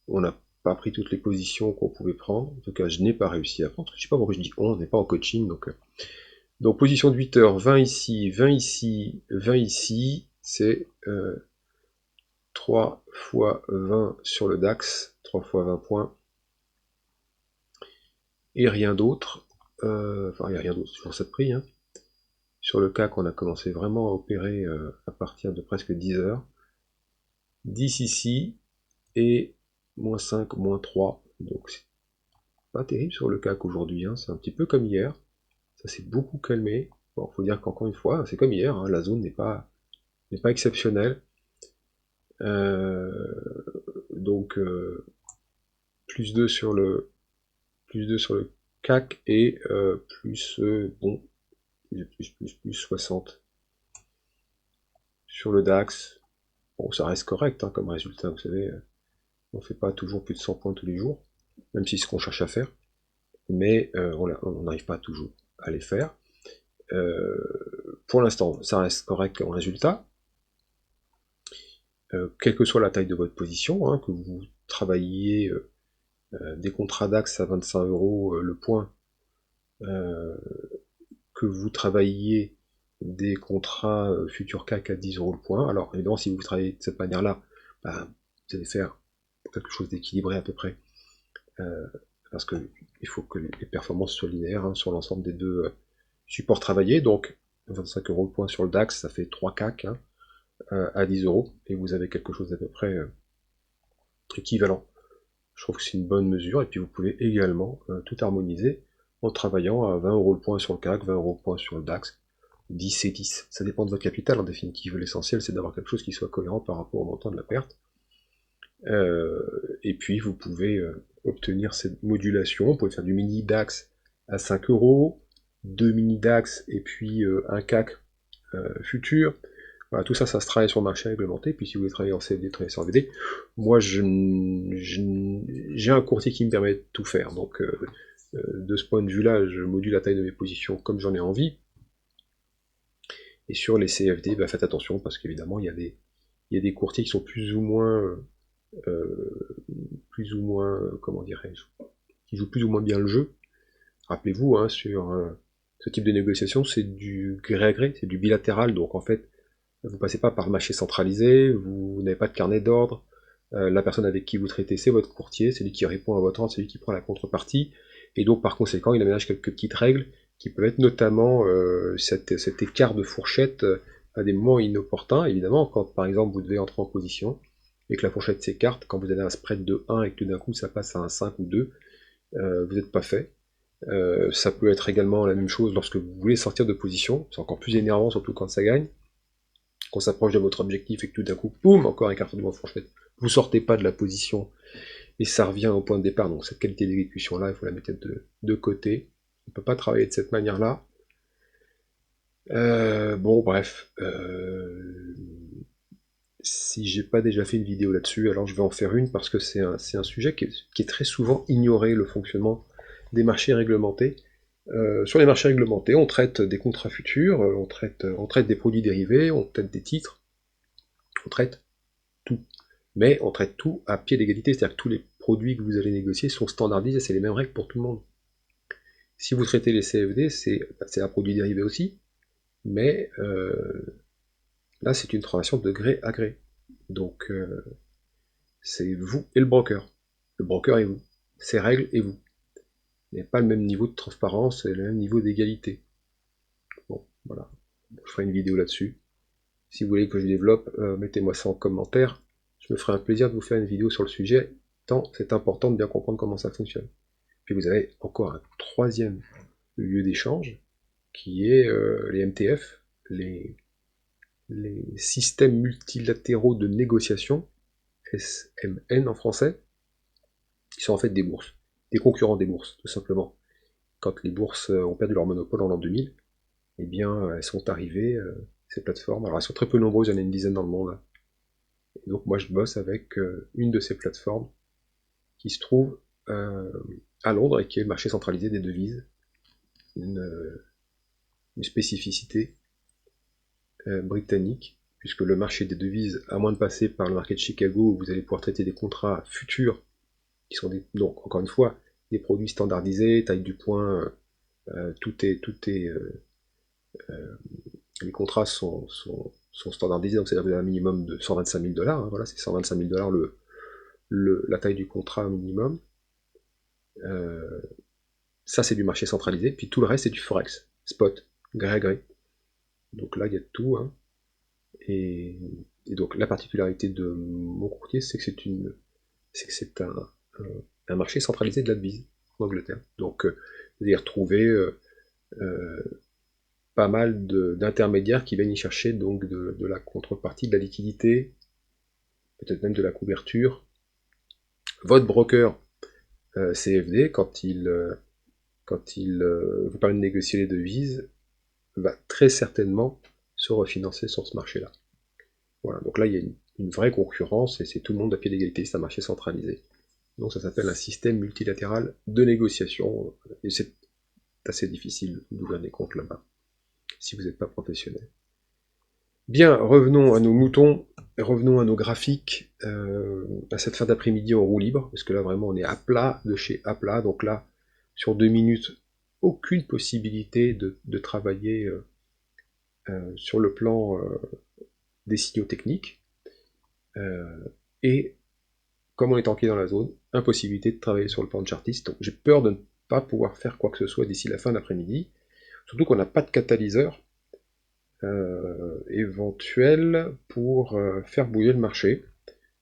S2: On n'a pas pris toutes les positions qu'on pouvait prendre. En tout cas, je n'ai pas réussi à prendre. Je ne sais pas pourquoi je dis on n'est pas en coaching. Donc position de 8h, 20 ici, 20 ici, 20 ici. C'est 3 fois 20 sur le DAX. 3 fois 20 points. Et rien d'autre. Enfin, il n'y a rien d'autre, c'est toujours ça de prix. Hein. Sur le CAC, on a commencé vraiment à opérer à partir de presque 10 heures. 10 ici et moins 5, moins 3. Donc c'est pas terrible sur le CAC aujourd'hui, hein. C'est un petit peu comme hier, ça s'est beaucoup calmé. Bon, faut dire qu'encore une fois, c'est comme hier, hein. La zone n'est pas exceptionnelle. Donc plus 2 sur le CAC et plus bon plus 60 sur le DAX. Bon, ça reste correct hein, comme résultat, vous savez, on fait pas toujours plus de 100 points tous les jours, même si c'est ce qu'on cherche à faire, mais on n'arrive pas toujours à les faire. Pour l'instant, ça reste correct en résultat. Quelle que soit la taille de votre position, hein, que vous travailliez des contrats DAX à 25 € le point, que vous travailliez des contrats futur CAC à 10 € le point. Alors évidemment, si vous travaillez de cette manière-là, bah, vous allez faire quelque chose d'équilibré à peu près, parce que il faut que les performances soient linéaires hein, sur l'ensemble des deux supports travaillés. Donc 25 € le point sur le DAX, ça fait 3 CAC hein, à 10 €, et vous avez quelque chose d'à peu près équivalent. Je trouve que c'est une bonne mesure, et puis vous pouvez également tout harmoniser en travaillant à 20 € le point sur le CAC, 20 € le point sur le DAX, 10 et 10. Ça dépend de votre capital, en définitive. L'essentiel, c'est d'avoir quelque chose qui soit cohérent par rapport au montant de la perte. Et puis, vous pouvez obtenir cette modulation. Vous pouvez faire du mini DAX à 5 €, 2 mini DAX et puis un CAC futur. Voilà, tout ça, ça se travaille sur le marché réglementé. Puis si vous voulez travailler en CFD, travailler sur VD. Moi, j'ai un courtier qui me permet de tout faire. Donc, de ce point de vue-là, je module la taille de mes positions comme j'en ai envie. Et sur les CFD, bah, faites attention parce qu'évidemment, il y a des courtiers qui sont plus ou moins, comment dirais-je, qui jouent plus ou moins bien le jeu. Rappelez-vous, hein, sur ce type de négociation, c'est du gré à gré, c'est du bilatéral. Donc en fait, vous passez pas par le marché centralisé, vous n'avez pas de carnet d'ordre, la personne avec qui vous traitez, c'est votre courtier, c'est lui qui répond à votre ordre, c'est lui qui prend la contrepartie, et donc par conséquent, il aménage quelques petites règles, qui peuvent être notamment cet écart de fourchette à des moments inopportuns, évidemment, quand par exemple vous devez entrer en position, et que la fourchette s'écarte, quand vous avez un spread de 1 et que tout d'un coup ça passe à un 5 ou 2, vous n'êtes pas fait. Ça peut être également la même chose lorsque vous voulez sortir de position, c'est encore plus énervant, surtout quand ça gagne. Qu'on s'approche de votre objectif et que tout d'un coup, boum, encore un carton de fourchette. Vous sortez pas de la position et ça revient au point de départ. Donc cette qualité d'exécution là, il faut la mettre de côté. On ne peut pas travailler de cette manière-là. Bon, bref. Si j'ai pas déjà fait une vidéo là-dessus, alors je vais en faire une parce que c'est un sujet qui est très souvent ignoré, le fonctionnement des marchés réglementés. Sur les marchés réglementés, on traite des contrats futurs, on traite des produits dérivés, on traite des titres, on traite tout. Mais on traite tout à pied d'égalité, c'est-à-dire que tous les produits que vous allez négocier sont standardisés, c'est les mêmes règles pour tout le monde. Si vous traitez les CFD, c'est un produit dérivé aussi, mais là c'est une transaction de gré à gré. Donc c'est vous et le broker. Le broker et vous. Ses règles et vous. Il n'y a pas le même niveau de transparence et le même niveau d'égalité. Bon, voilà. Je ferai une vidéo là-dessus. Si vous voulez que je développe, mettez-moi ça en commentaire. Je me ferai un plaisir de vous faire une vidéo sur le sujet, tant c'est important de bien comprendre comment ça fonctionne. Puis vous avez encore un troisième lieu d'échange, qui est les MTF, les systèmes multilatéraux de négociation, SMN en français, qui sont en fait des bourses, des concurrents des bourses, tout simplement. Quand les bourses ont perdu leur monopole en l'an 2000, eh bien, elles sont arrivées, ces plateformes. Alors, elles sont très peu nombreuses, il y en a une dizaine dans le monde. Et donc, moi, je bosse avec une de ces plateformes qui se trouve à Londres et qui est le marché centralisé des devises. Une spécificité britannique, puisque le marché des devises, à moins de passer par le marché de Chicago, où vous allez pouvoir traiter des contrats futurs, qui sont donc, encore une fois, des produits standardisés, taille du point, les contrats sont standardisés, donc c'est-à-dire que vous avez un minimum de 125 000 $, hein, voilà, c'est 125 000 $ la taille du contrat minimum. Ça, c'est du marché centralisé, puis tout le reste, c'est du forex, spot, gré à gré. Donc là, il y a de tout, hein. Et donc la particularité de mon courtier, c'est que c'est un marché centralisé de la devise en Angleterre. Donc vous allez retrouver pas mal d'intermédiaires qui viennent y chercher donc de la contrepartie, de la liquidité, peut-être même de la couverture. Votre broker CFD, quand il vous permet de négocier les devises, va très certainement se refinancer sur ce marché-là. Voilà, donc là il y a une vraie concurrence et c'est tout le monde à pied d'égalité, c'est un marché centralisé. Donc ça s'appelle un système multilatéral de négociation, et c'est assez difficile d'ouvrir des comptes là-bas, si vous n'êtes pas professionnel. Bien, revenons à nos moutons, revenons à nos graphiques, à cette fin d'après-midi en roue libre, parce que là vraiment on est à plat de chez à plat, donc là, sur 2 minutes, aucune possibilité de travailler sur le plan des signaux techniques, et comme on est enqué dans la zone, impossibilité de travailler sur le plan de chartiste, donc j'ai peur de ne pas pouvoir faire quoi que ce soit d'ici la fin d'après-midi, surtout qu'on n'a pas de catalyseur éventuel pour faire bouger le marché.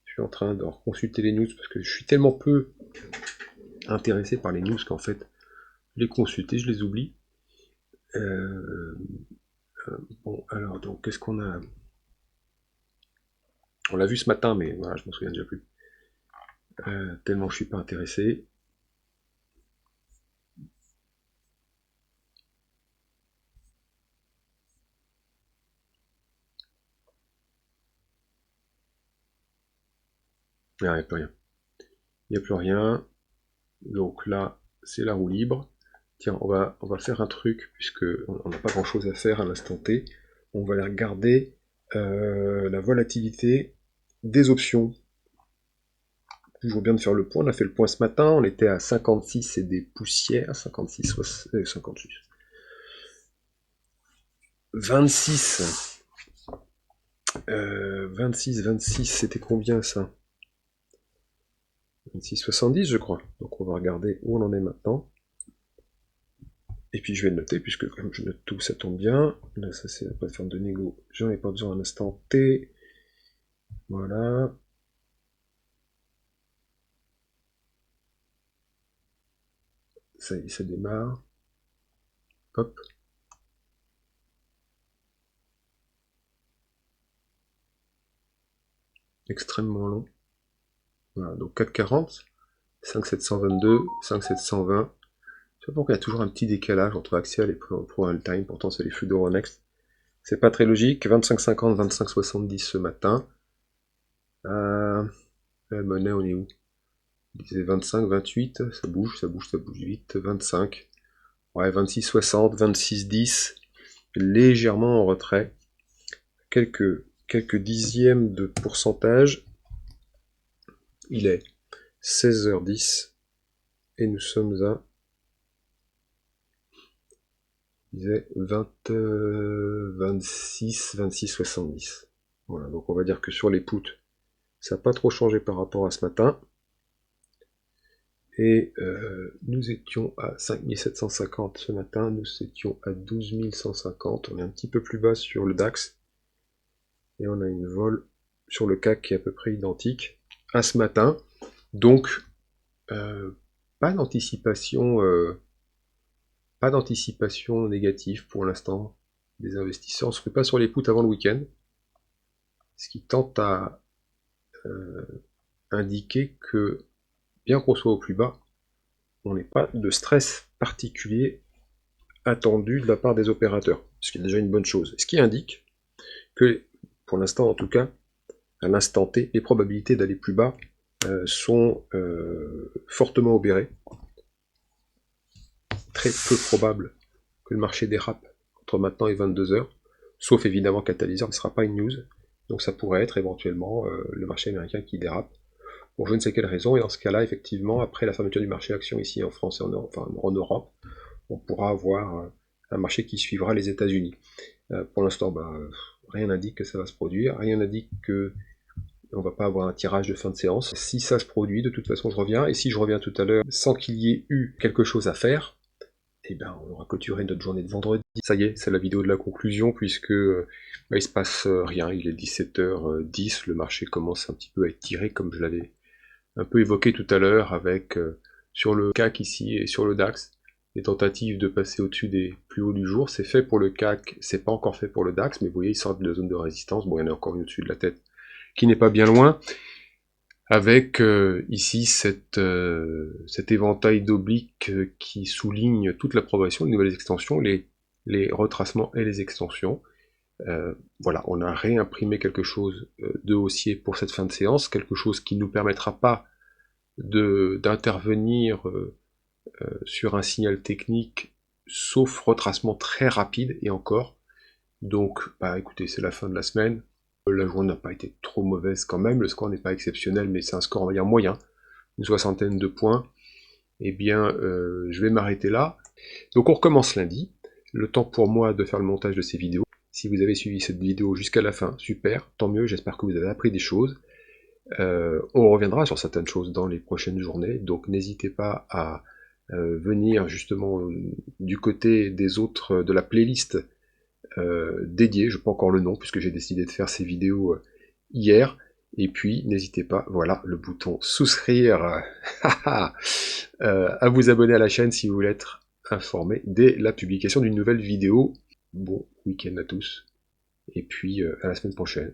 S2: Je suis en train de consulter les news parce que je suis tellement peu intéressé par les news qu'en fait, les consulter, je les oublie. Bon, alors, donc, qu'est-ce qu'on a? On l'a vu ce matin, mais voilà, je m'en souviens déjà plus. Tellement je suis pas intéressé. Ah, il n'y a plus rien. Il n'y a plus rien. Donc là, c'est la roue libre. Tiens, on va faire un truc, puisque on n'a pas grand chose à faire à l'instant T. On va aller regarder la volatilité des options. Toujours bien de faire le point. On a fait le point ce matin. On était à 56 et des poussières. 56, 56. 26. 26, c'était combien ça? 26,70 je crois. Donc on va regarder où on en est maintenant. Et puis je vais le noter, puisque comme je note tout, ça tombe bien. Là, ça c'est la plateforme de négo. J'en ai pas besoin à l'instant T. Voilà. ça y est, ça démarre. Hop. Extrêmement long. Voilà, donc 4,40, 5,722, 5,720. Je sais pas pourquoi il y a toujours un petit décalage entre Axial et Pro All-Time, pourtant c'est les flux d'Euronext. C'est pas très logique. 25,50, 25,70 ce matin. La monnaie, on est où? Il disait 25, 28, ça bouge vite. 25. Ouais, 26,60, 26,10. Légèrement en retrait. Quelques dixièmes de pourcentage. Il est 16h10. Et nous sommes à... Il disait 20, 26, 26,70. Voilà, donc on va dire que sur les puts, ça n'a pas trop changé par rapport à ce matin. Et nous étions à 5750 ce matin, nous étions à 12150. On est un petit peu plus bas sur le DAX. Et on a une vol sur le CAC qui est à peu près identique à ce matin. Donc, pas d'anticipation négative pour l'instant des investisseurs. On ne se fait pas sur les puts avant le week-end. Ce qui tente à indiquer que, bien qu'on soit au plus bas, on n'est pas de stress particulier attendu de la part des opérateurs, ce qui est déjà une bonne chose. Ce qui indique que, pour l'instant en tout cas, à l'instant T, les probabilités d'aller plus bas sont fortement obérées. Très peu probable que le marché dérape entre maintenant et 22h, sauf évidemment catalyseur ne sera pas une news, donc ça pourrait être éventuellement le marché américain qui dérape, pour je ne sais quelle raison, et dans ce cas-là, effectivement, après la fermeture du marché action ici en France et en Europe, on pourra avoir un marché qui suivra les États-Unis. Pour l'instant, rien n'indique que ça va se produire, rien n'indique que on va pas avoir un tirage de fin de séance. Si ça se produit, de toute façon je reviens, et si je reviens tout à l'heure sans qu'il y ait eu quelque chose à faire, eh ben on aura clôturé notre journée de vendredi. Ça y est, c'est la vidéo de la conclusion, puisque il se passe rien, il est 17h10, le marché commence un petit peu à être tiré, comme je l'avais un peu évoqué tout à l'heure, avec sur le CAC ici et sur le DAX, les tentatives de passer au-dessus des plus hauts du jour. C'est fait pour le CAC, c'est pas encore fait pour le DAX, mais vous voyez, il sort de la zone de résistance. Bon, il y en a encore une au-dessus de la tête qui n'est pas bien loin, avec ici cet éventail d'obliques qui souligne toute la progression, les nouvelles extensions, les retracements et les extensions. Voilà, on a réimprimé quelque chose de haussier pour cette fin de séance, quelque chose qui ne nous permettra pas d'intervenir sur un signal technique, sauf retracement très rapide, et encore. Donc, écoutez, c'est la fin de la semaine. La journée n'a pas été trop mauvaise quand même, le score n'est pas exceptionnel, mais c'est un score, on va dire, moyen, une soixantaine de points. Eh bien, je vais m'arrêter là. Donc on recommence lundi, le temps pour moi de faire le montage de ces vidéos. Si vous avez suivi cette vidéo jusqu'à la fin, super, tant mieux, j'espère que vous avez appris des choses. On reviendra sur certaines choses dans les prochaines journées, donc n'hésitez pas à venir justement du côté des autres, de la playlist dédiée, je n'ai pas encore le nom puisque j'ai décidé de faire ces vidéos hier, et puis n'hésitez pas, voilà le bouton souscrire, à vous abonner à la chaîne si vous voulez être informé dès la publication d'une nouvelle vidéo. Bon week-end à tous, et puis à la semaine prochaine.